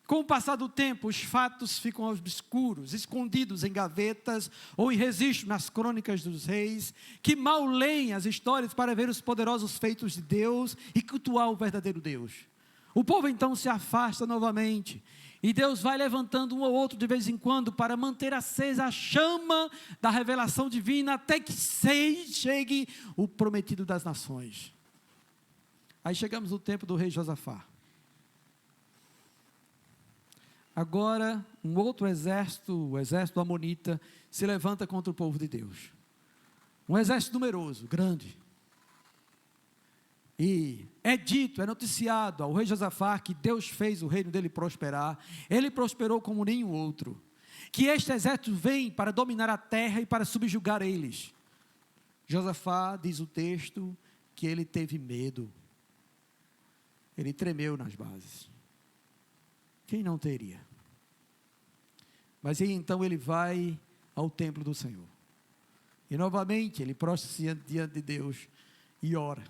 Com o passar do tempo, os fatos ficam obscuros, escondidos em gavetas ou em registro nas crônicas dos reis, que mal leem as histórias para ver os poderosos feitos de Deus e cultuar o verdadeiro Deus. O povo então se afasta novamente, e Deus vai levantando um ou outro de vez em quando para manter acesa a chama da revelação divina, até que chegue o prometido das nações. Aí chegamos no tempo do rei Josafá. Agora, um outro exército, o exército amonita, se levanta contra o povo de Deus. Um exército numeroso, grande. E é dito, é noticiado ao rei Josafá que Deus fez o reino dele prosperar. Ele prosperou como nenhum outro. Que este exército vem para dominar a terra e para subjugar eles. Josafá, diz o texto, que ele teve medo. Ele tremeu nas bases. Quem não teria? Mas aí então ele vai ao templo do Senhor. E novamente ele prostra-se diante de Deus e ora.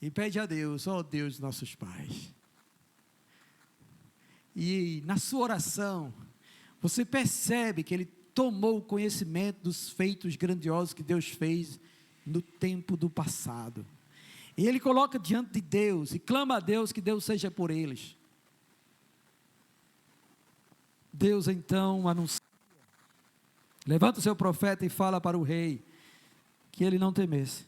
E pede a Deus, ó Deus de nossos pais. E na sua oração, você percebe que ele tomou conhecimento dos feitos grandiosos que Deus fez no tempo do passado. E ele coloca diante de Deus e clama a Deus que Deus seja por eles. Deus então anuncia, levanta o seu profeta e fala para o rei, que ele não temesse,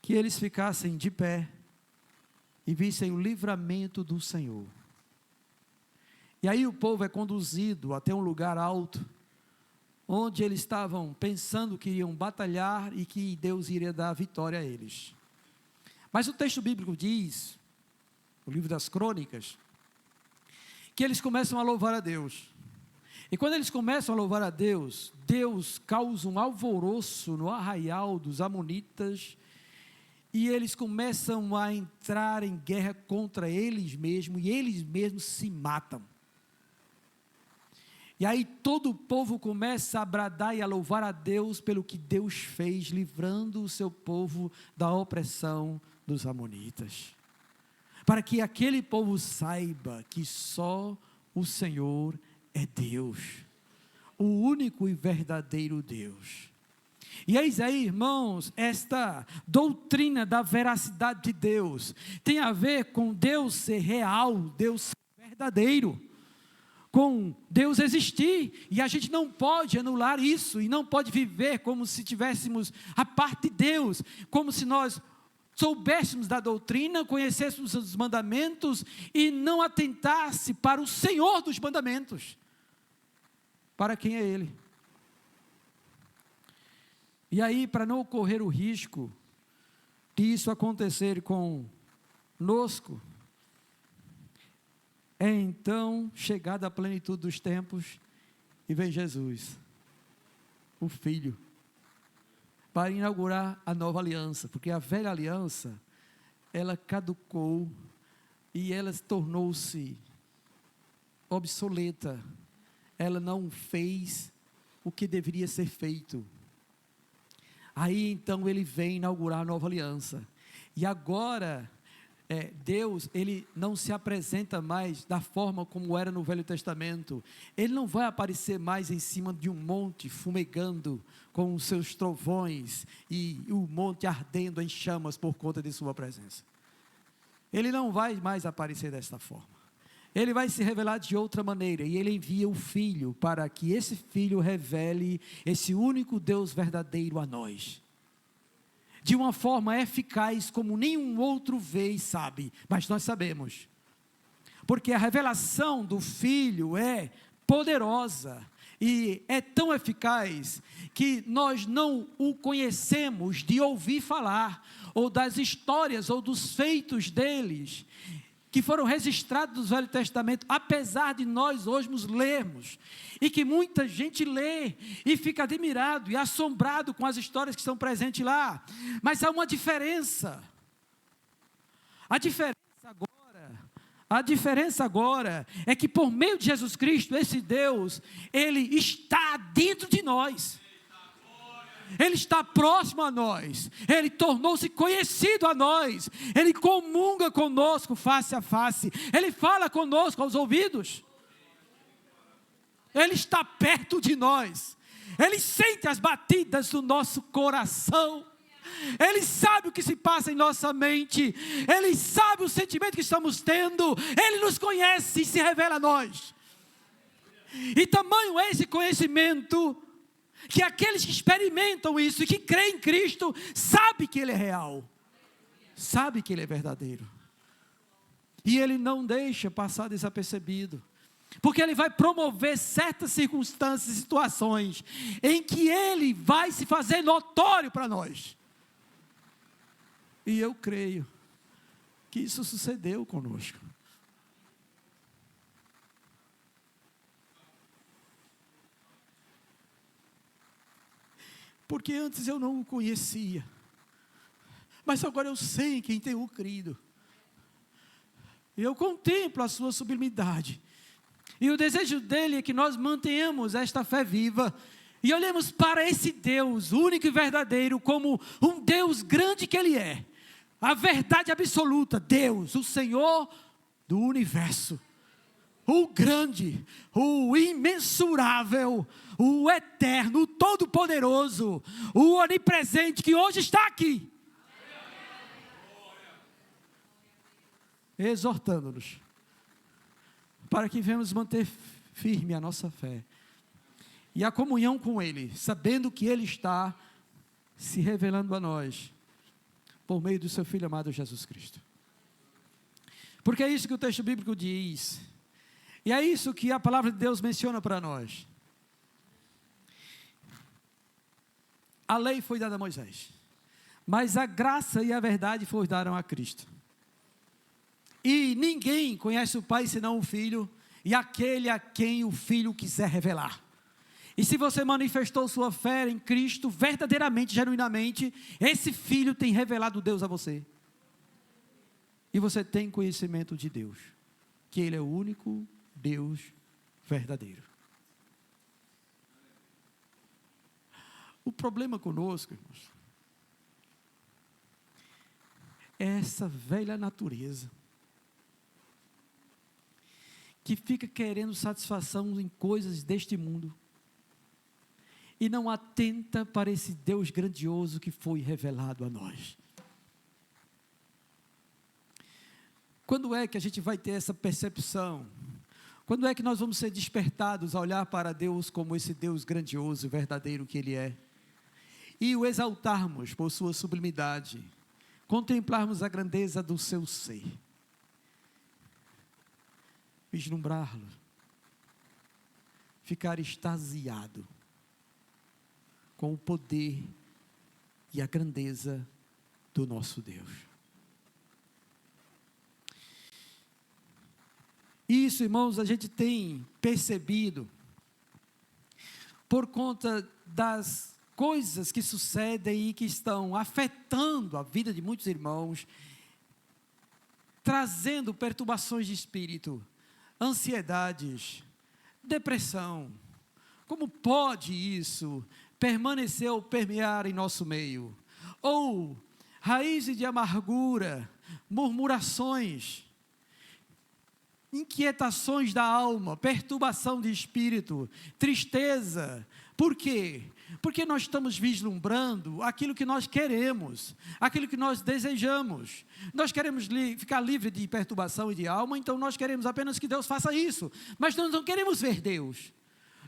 que eles ficassem de pé, e vissem o livramento do Senhor. E aí o povo é conduzido até um lugar alto, onde eles estavam pensando que iriam batalhar, e que Deus iria dar a vitória a eles. Mas o texto bíblico diz, o livro das crônicas, que eles começam a louvar a Deus. E quando eles começam a louvar a Deus, Deus causa um alvoroço no arraial dos amonitas, e eles começam a entrar em guerra contra eles mesmos, e eles mesmos se matam. E aí todo o povo começa a bradar e a louvar a Deus pelo que Deus fez, livrando o seu povo da opressão dos amonitas. Para que aquele povo saiba que só o Senhor é Deus, o único e verdadeiro Deus. E eis aí, irmãos, esta doutrina da veracidade de Deus, tem a ver com Deus ser real, Deus ser verdadeiro, com Deus existir, e a gente não pode anular isso, e não pode viver como se tivéssemos a parte de Deus, como se nós soubéssemos da doutrina, conhecêssemos os mandamentos e não atentasse para o Senhor dos mandamentos, para quem é Ele. E aí, para não ocorrer o risco de isso acontecer conosco, é então chegada a plenitude dos tempos, e vem Jesus, o Filho, para inaugurar a nova aliança, porque a velha aliança, ela caducou, e ela tornou-se obsoleta, ela não fez o que deveria ser feito. Aí então ele vem inaugurar a nova aliança. E agora, Deus, ele não se apresenta mais da forma como era no Velho Testamento. Ele não vai aparecer mais em cima de um monte, fumegando com os seus trovões, e o monte ardendo em chamas por conta de sua presença. Ele não vai mais aparecer desta forma. Ele vai se revelar de outra maneira, e ele envia o Filho, para que esse Filho revele esse único Deus verdadeiro a nós, de uma forma eficaz, como nenhum outro vê e sabe, mas nós sabemos, porque a revelação do Filho é poderosa, e é tão eficaz, que nós não o conhecemos de ouvir falar, ou das histórias, ou dos feitos deles, que foram registrados no Velho Testamento, apesar de nós hoje nos lermos, e que muita gente lê, e fica admirado, e assombrado com as histórias que estão presentes lá, mas há uma diferença. A diferença agora, é que por meio de Jesus Cristo, esse Deus, Ele está dentro de nós, Ele está próximo a nós, Ele tornou-se conhecido a nós, Ele comunga conosco face a face, Ele fala conosco aos ouvidos, Ele está perto de nós, Ele sente as batidas do nosso coração, Ele sabe o que se passa em nossa mente, Ele sabe o sentimento que estamos tendo, Ele nos conhece e se revela a nós, e tamanho é esse conhecimento, que aqueles que experimentam isso e que creem em Cristo, sabem que Ele é real, sabem que Ele é verdadeiro, e Ele não deixa passar desapercebido, porque Ele vai promover certas circunstâncias e situações, em que Ele vai se fazer notório para nós, e eu creio, que isso sucedeu conosco, porque antes eu não o conhecia, mas agora eu sei em quem tenho crido, eu contemplo a sua sublimidade, e o desejo dele é que nós mantenhamos esta fé viva, e olhemos para esse Deus único e verdadeiro, como um Deus grande que Ele é, a verdade absoluta, Deus, o Senhor do universo, o grande, o imensurável, o eterno, o todo-poderoso, o onipresente, que hoje está aqui, exortando-nos, para que venhamos manter firme a nossa fé, e a comunhão com Ele, sabendo que Ele está se revelando a nós, por meio do seu Filho amado Jesus Cristo, porque é isso que o texto bíblico diz, e é isso que a palavra de Deus menciona para nós. A lei foi dada a Moisés, mas a graça e a verdade foram dadas a Cristo, e ninguém conhece o Pai senão o Filho, e aquele a quem o Filho quiser revelar. E se você manifestou sua fé em Cristo, verdadeiramente, genuinamente, esse Filho tem revelado Deus a você, e você tem conhecimento de Deus, que Ele é o único Deus verdadeiro. O problema conosco, irmãos, é essa velha natureza, que fica querendo satisfação em coisas deste mundo, e não atenta para esse Deus grandioso que foi revelado a nós. Quando é que a gente vai ter essa percepção? Quando é que nós vamos ser despertados a olhar para Deus como esse Deus grandioso e verdadeiro que Ele é? E o exaltarmos por sua sublimidade, contemplarmos a grandeza do seu ser, vislumbrá-lo, ficar extasiado com o poder e a grandeza do nosso Deus. Isso, irmãos, a gente tem percebido por conta das coisas que sucedem e que estão afetando a vida de muitos irmãos, trazendo perturbações de espírito, ansiedades, depressão, Como pode isso permanecer ou permear em nosso meio? Ou raízes de amargura, murmurações, inquietações da alma, perturbação de espírito, tristeza. Por quê? Porque nós estamos vislumbrando aquilo que nós queremos, aquilo que nós desejamos. Nós queremos ficar livre de perturbação e de alma, então nós queremos apenas que Deus faça isso. Mas nós não queremos ver Deus.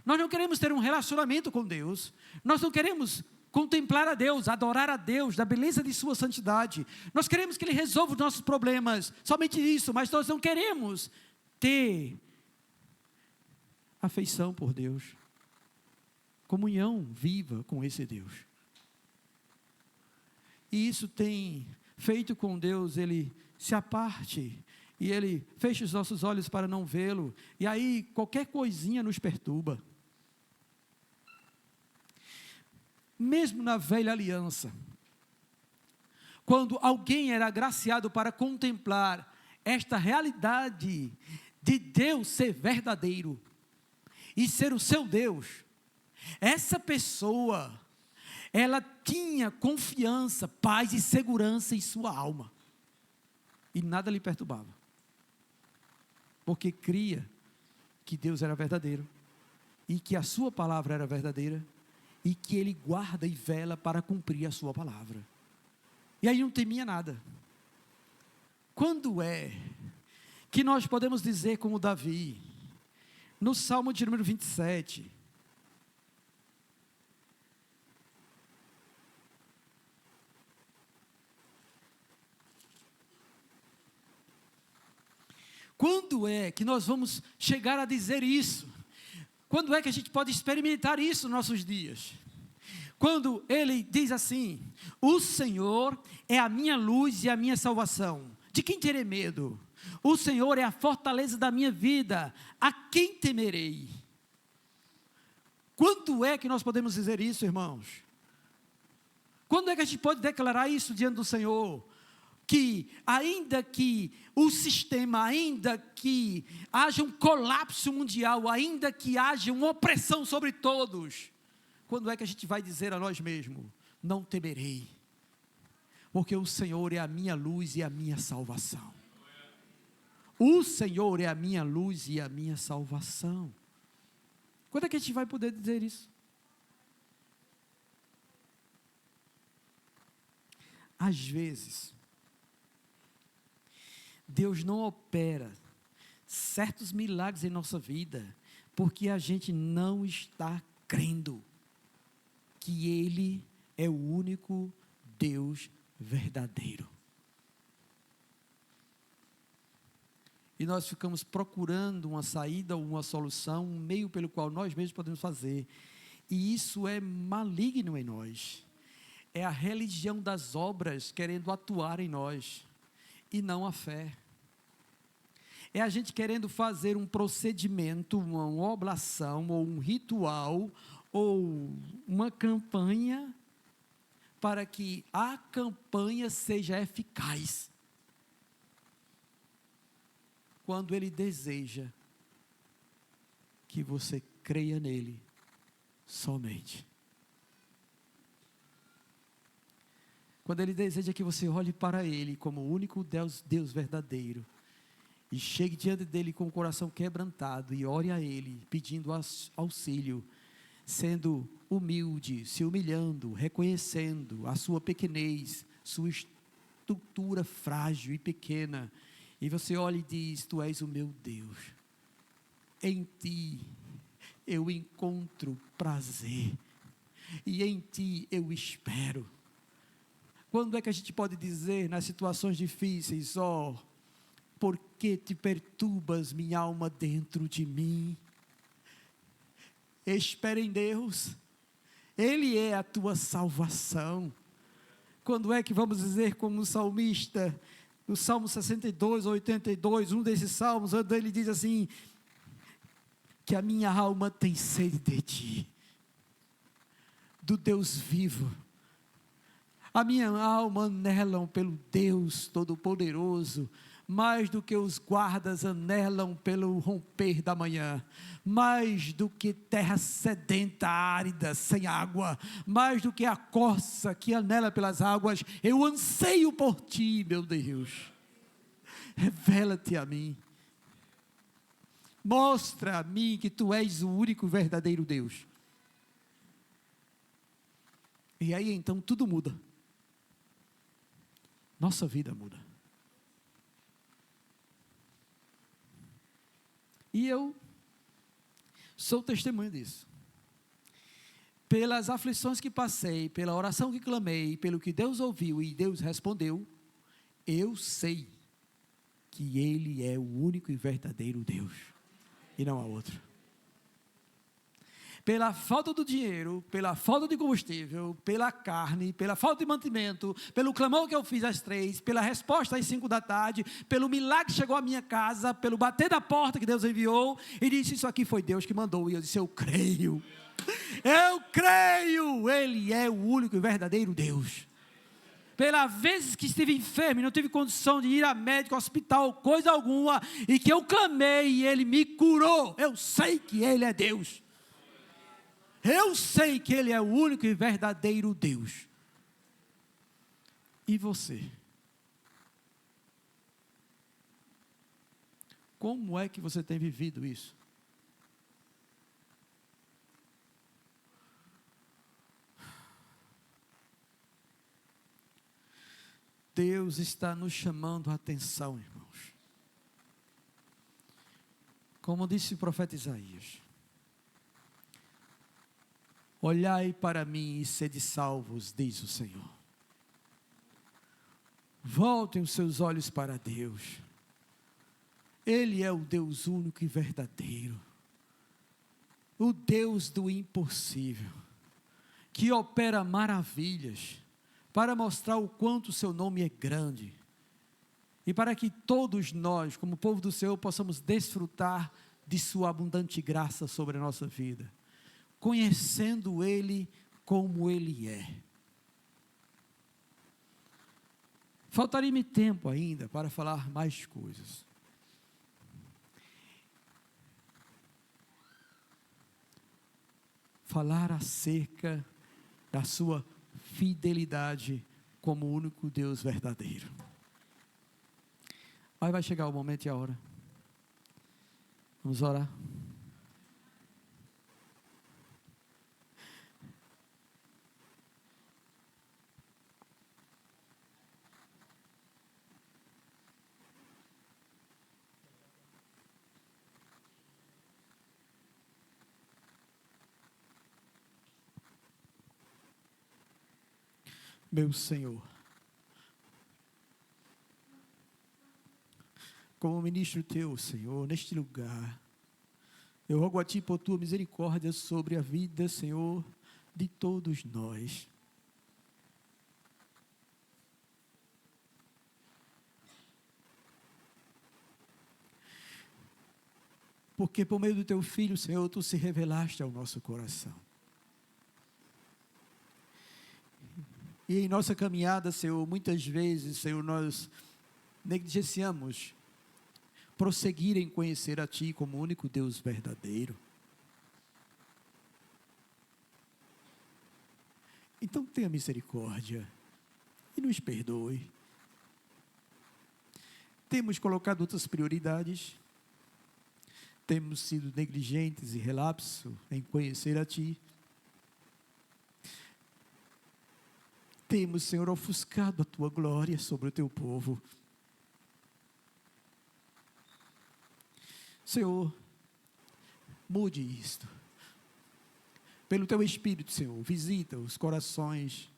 Nós não queremos ter um relacionamento com Deus. Nós não queremos contemplar a Deus, adorar a Deus, da beleza de sua santidade. Nós queremos que Ele resolva os nossos problemas, somente isso, mas nós não queremos ter afeição por Deus, comunhão viva com esse Deus. E isso tem feito com Deus, Ele se aparte, e Ele fecha os nossos olhos para não vê-lo, e aí qualquer coisinha nos perturba. Mesmo na velha aliança, quando alguém era agraciado para contemplar esta realidade de Deus ser verdadeiro e ser o seu Deus, essa pessoa, ela tinha confiança, paz e segurança em sua alma, e nada lhe perturbava, porque cria que Deus era verdadeiro, e que a sua palavra era verdadeira, e que Ele guarda e vela para cumprir a sua palavra, e aí não temia nada. Quando é que nós podemos dizer como Davi, no Salmo de número 27, quando é que nós vamos chegar a dizer isso? Quando é que a gente pode experimentar isso nos nossos dias? Quando ele diz assim: o Senhor é a minha luz e a minha salvação, de quem terei medo? O Senhor é a fortaleza da minha vida, a quem temerei? Quando é que nós podemos dizer isso, irmãos? Quando é que a gente pode declarar isso diante do Senhor? Que ainda que o sistema, ainda que haja um colapso mundial, ainda que haja uma opressão sobre todos, quando é que a gente vai dizer a nós mesmos: não temerei, porque o Senhor é a minha luz e a minha salvação. O Senhor é a minha luz e a minha salvação. Quando é que a gente vai poder dizer isso? Às vezes, Deus não opera certos milagres em nossa vida, porque a gente não está crendo que Ele é o único Deus verdadeiro. E nós ficamos procurando uma saída, uma solução, um meio pelo qual nós mesmos podemos fazer. E isso é maligno em nós. É a religião das obras querendo atuar em nós, e não a fé. É a gente querendo fazer um procedimento, uma oblação, ou um ritual, ou uma campanha, para que a campanha seja eficaz, quando Ele deseja que você creia nele somente. Quando Ele deseja que você olhe para Ele como o único Deus verdadeiro, e chegue diante dEle com o coração quebrantado, e ore a Ele, pedindo auxílio, sendo humilde, se humilhando, reconhecendo a sua pequenez, sua estrutura frágil e pequena, e você olha e diz: tu és o meu Deus, em ti eu encontro prazer, e em ti eu espero. Quando é que a gente pode dizer nas situações difíceis: ó, por que te perturbas, minha alma, dentro de mim? Espera em Deus, Ele é a tua salvação. Quando é que vamos dizer como o salmista, no Salmo 62, 82, um desses salmos, onde ele diz assim: que a minha alma tem sede de ti, do Deus vivo. A minha alma anela pelo Deus Todo-Poderoso, mais do que os guardas anelam pelo romper da manhã, mais do que terra sedenta, árida, sem água, mais do que a corça que anela pelas águas, eu anseio por ti, meu Deus. Revela-te a mim. Mostra a mim que tu és o único verdadeiro Deus. E aí então tudo muda. Nossa vida muda. E eu sou testemunho disso. Pelas aflições que passei, pela oração que clamei, pelo que Deus ouviu e Deus respondeu, eu sei que Ele é o único e verdadeiro Deus, e não há outro. Pela falta do dinheiro, pela falta de combustível, pela carne, pela falta de mantimento, pelo clamor que eu fiz às 3, pela resposta às 5 da tarde, pelo milagre que chegou à minha casa, pelo bater da porta que Deus enviou, e disse, isso aqui foi Deus que mandou, e eu disse, eu creio, Ele é o único e verdadeiro Deus. Pelas vezes que estive enfermo e não tive condição de ir a médico, hospital, coisa alguma, e que eu clamei e Ele me curou, eu sei que Ele é Deus. Eu sei que Ele é o único e verdadeiro Deus. E você? Como é que você tem vivido isso? Deus está nos chamando a atenção, irmãos. Como disse o profeta Isaías, olhai para mim e sede salvos, diz o Senhor. Voltem os seus olhos para Deus. Ele é o Deus único e verdadeiro. O Deus do impossível, que opera maravilhas, para mostrar o quanto o seu nome é grande. E para que todos nós, como povo do Senhor, possamos desfrutar de sua abundante graça sobre a nossa vida, conhecendo Ele como Ele é. Faltaria-me tempo ainda para falar mais coisas. Falar acerca da sua fidelidade como o único Deus verdadeiro. Aí vai chegar o momento e a hora. Vamos orar. Meu Senhor, como ministro teu, Senhor, neste lugar, eu rogo a Ti por Tua misericórdia sobre a vida, Senhor, de todos nós. Porque por meio do Teu Filho, Senhor, Tu se revelaste ao nosso coração. E em nossa caminhada, Senhor, muitas vezes, Senhor, nós negligenciamos prosseguir em conhecer a Ti como o único Deus verdadeiro. Então tenha misericórdia e nos perdoe. Temos colocado outras prioridades, temos sido negligentes e relapso em conhecer a Ti. Temos, Senhor, ofuscado a Tua glória sobre o Teu povo. Senhor, mude isto. Pelo Teu Espírito, Senhor, visita os corações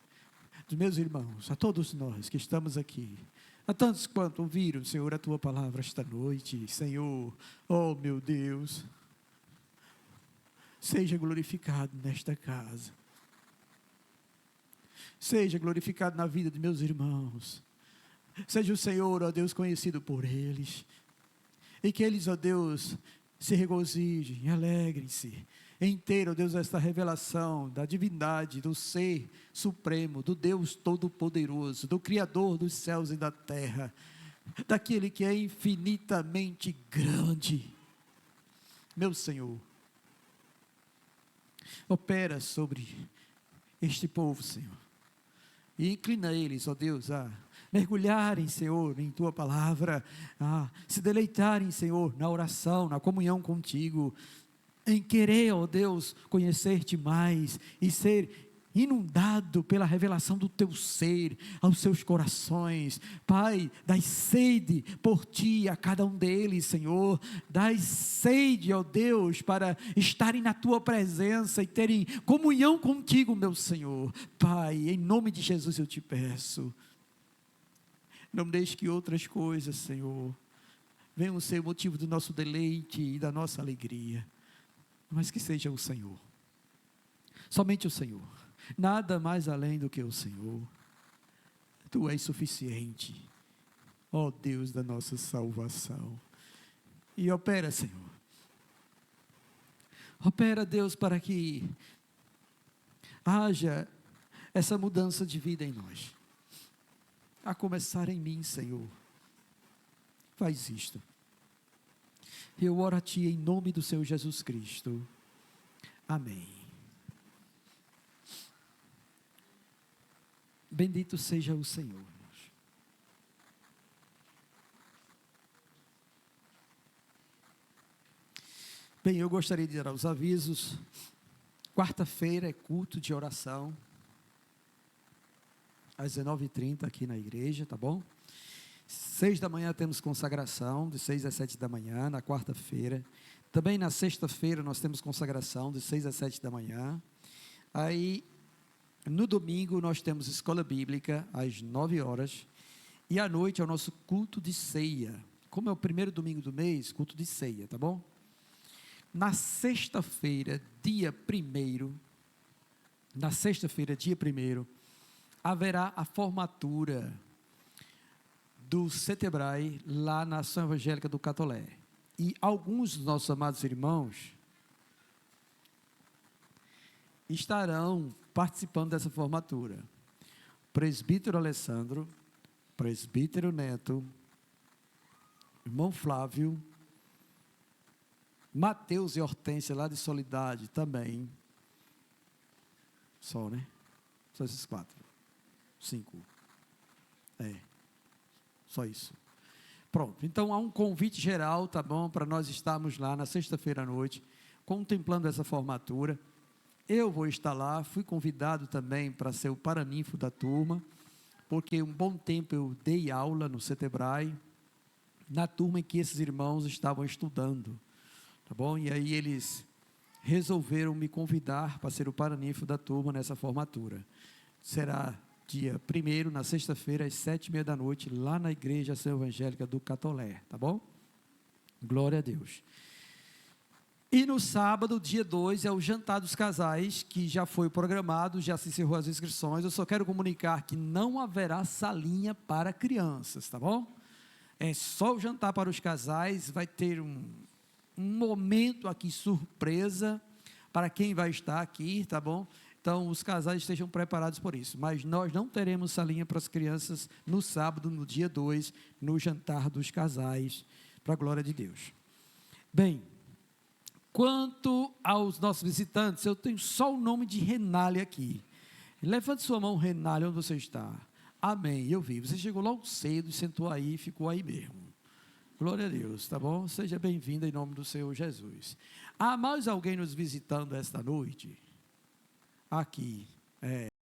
dos meus irmãos, a todos nós que estamos aqui, a tantos quanto ouviram, Senhor, a Tua palavra esta noite. Senhor, oh meu Deus, seja glorificado nesta casa. Seja glorificado na vida de meus irmãos. Seja o Senhor, ó Deus, conhecido por eles. E que eles, ó Deus, se regozijem, alegrem-se em ter, ó Deus, esta revelação da divindade, do ser supremo, do Deus todo-poderoso, do Criador dos céus e da terra, daquele que é infinitamente grande. Meu Senhor, opera sobre este povo, Senhor, e inclina eles, ó Deus, a mergulharem, Senhor, em Tua palavra, a se deleitarem, Senhor, na oração, na comunhão contigo, em querer, ó Deus, conhecer-te mais e ser inundado pela revelação do Teu ser aos seus corações. Pai, dai sede por Ti a cada um deles, Senhor, dai sede, ó Deus, para estarem na Tua presença e terem comunhão contigo, meu Senhor. Pai, em nome de Jesus eu te peço, não deixe que outras coisas, Senhor, venham ser o motivo do nosso deleite e da nossa alegria, mas que seja o Senhor, somente o Senhor, nada mais além do que o Senhor. Tu és suficiente, ó Deus da nossa salvação. E opera, Senhor, opera, Deus, para que haja essa mudança de vida em nós, a começar em mim, Senhor. Faz isto. Eu oro a Ti em nome do Senhor Jesus Cristo. Amém. Bendito seja o Senhor. Bem, eu gostaria de dar os avisos. Quarta-feira é culto de oração, às 19h30 aqui na igreja, tá bom? 6 da manhã temos consagração, de 6 às 7 da manhã, na quarta-feira. Também na sexta-feira nós temos consagração, de 6 às 7 da manhã. Aí, no domingo, nós temos escola bíblica, às 9 horas. E à noite é o nosso culto de ceia. Como é o primeiro domingo do mês, culto de ceia, tá bom? Na sexta-feira, dia 1º, haverá a formatura do Setebrai, lá na Ação Evangélica do Catolé. E alguns dos nossos amados irmãos estarão participando dessa formatura. Presbítero Alessandro, presbítero Neto, irmão Flávio, Mateus e Hortência, lá de Solidade, também. Só, né? Só esses 4. 5. Só isso. Pronto, então há um convite geral, tá bom? Para nós estarmos lá na sexta-feira à noite, contemplando essa formatura. Eu vou estar lá, fui convidado também para ser o paraninfo da turma, porque um bom tempo eu dei aula no Setebrai, na turma em que esses irmãos estavam estudando, tá bom? E aí eles resolveram me convidar para ser o paraninfo da turma nessa formatura. Será dia 1º, na sexta-feira, às 7h30 da noite, lá na Igreja Ação Evangélica do Catolé, tá bom? Glória a Deus. E no sábado, dia 2, é o jantar dos casais, que já foi programado, já se encerrou as inscrições. Eu só quero comunicar que não haverá salinha para crianças, tá bom? É só o jantar para os casais, vai ter um momento aqui surpresa para quem vai estar aqui, tá bom? Então, os casais estejam preparados por isso. Mas nós não teremos salinha para as crianças no sábado, no dia 2, no jantar dos casais, para a glória de Deus. Bem, quanto aos nossos visitantes, eu tenho só o nome de Renália aqui. Levante sua mão, Renália, onde você está. Amém, eu vi. Você chegou logo cedo, sentou aí e ficou aí mesmo. Glória a Deus, tá bom? Seja bem-vinda em nome do Senhor Jesus. Há mais alguém nos visitando esta noite? Aqui,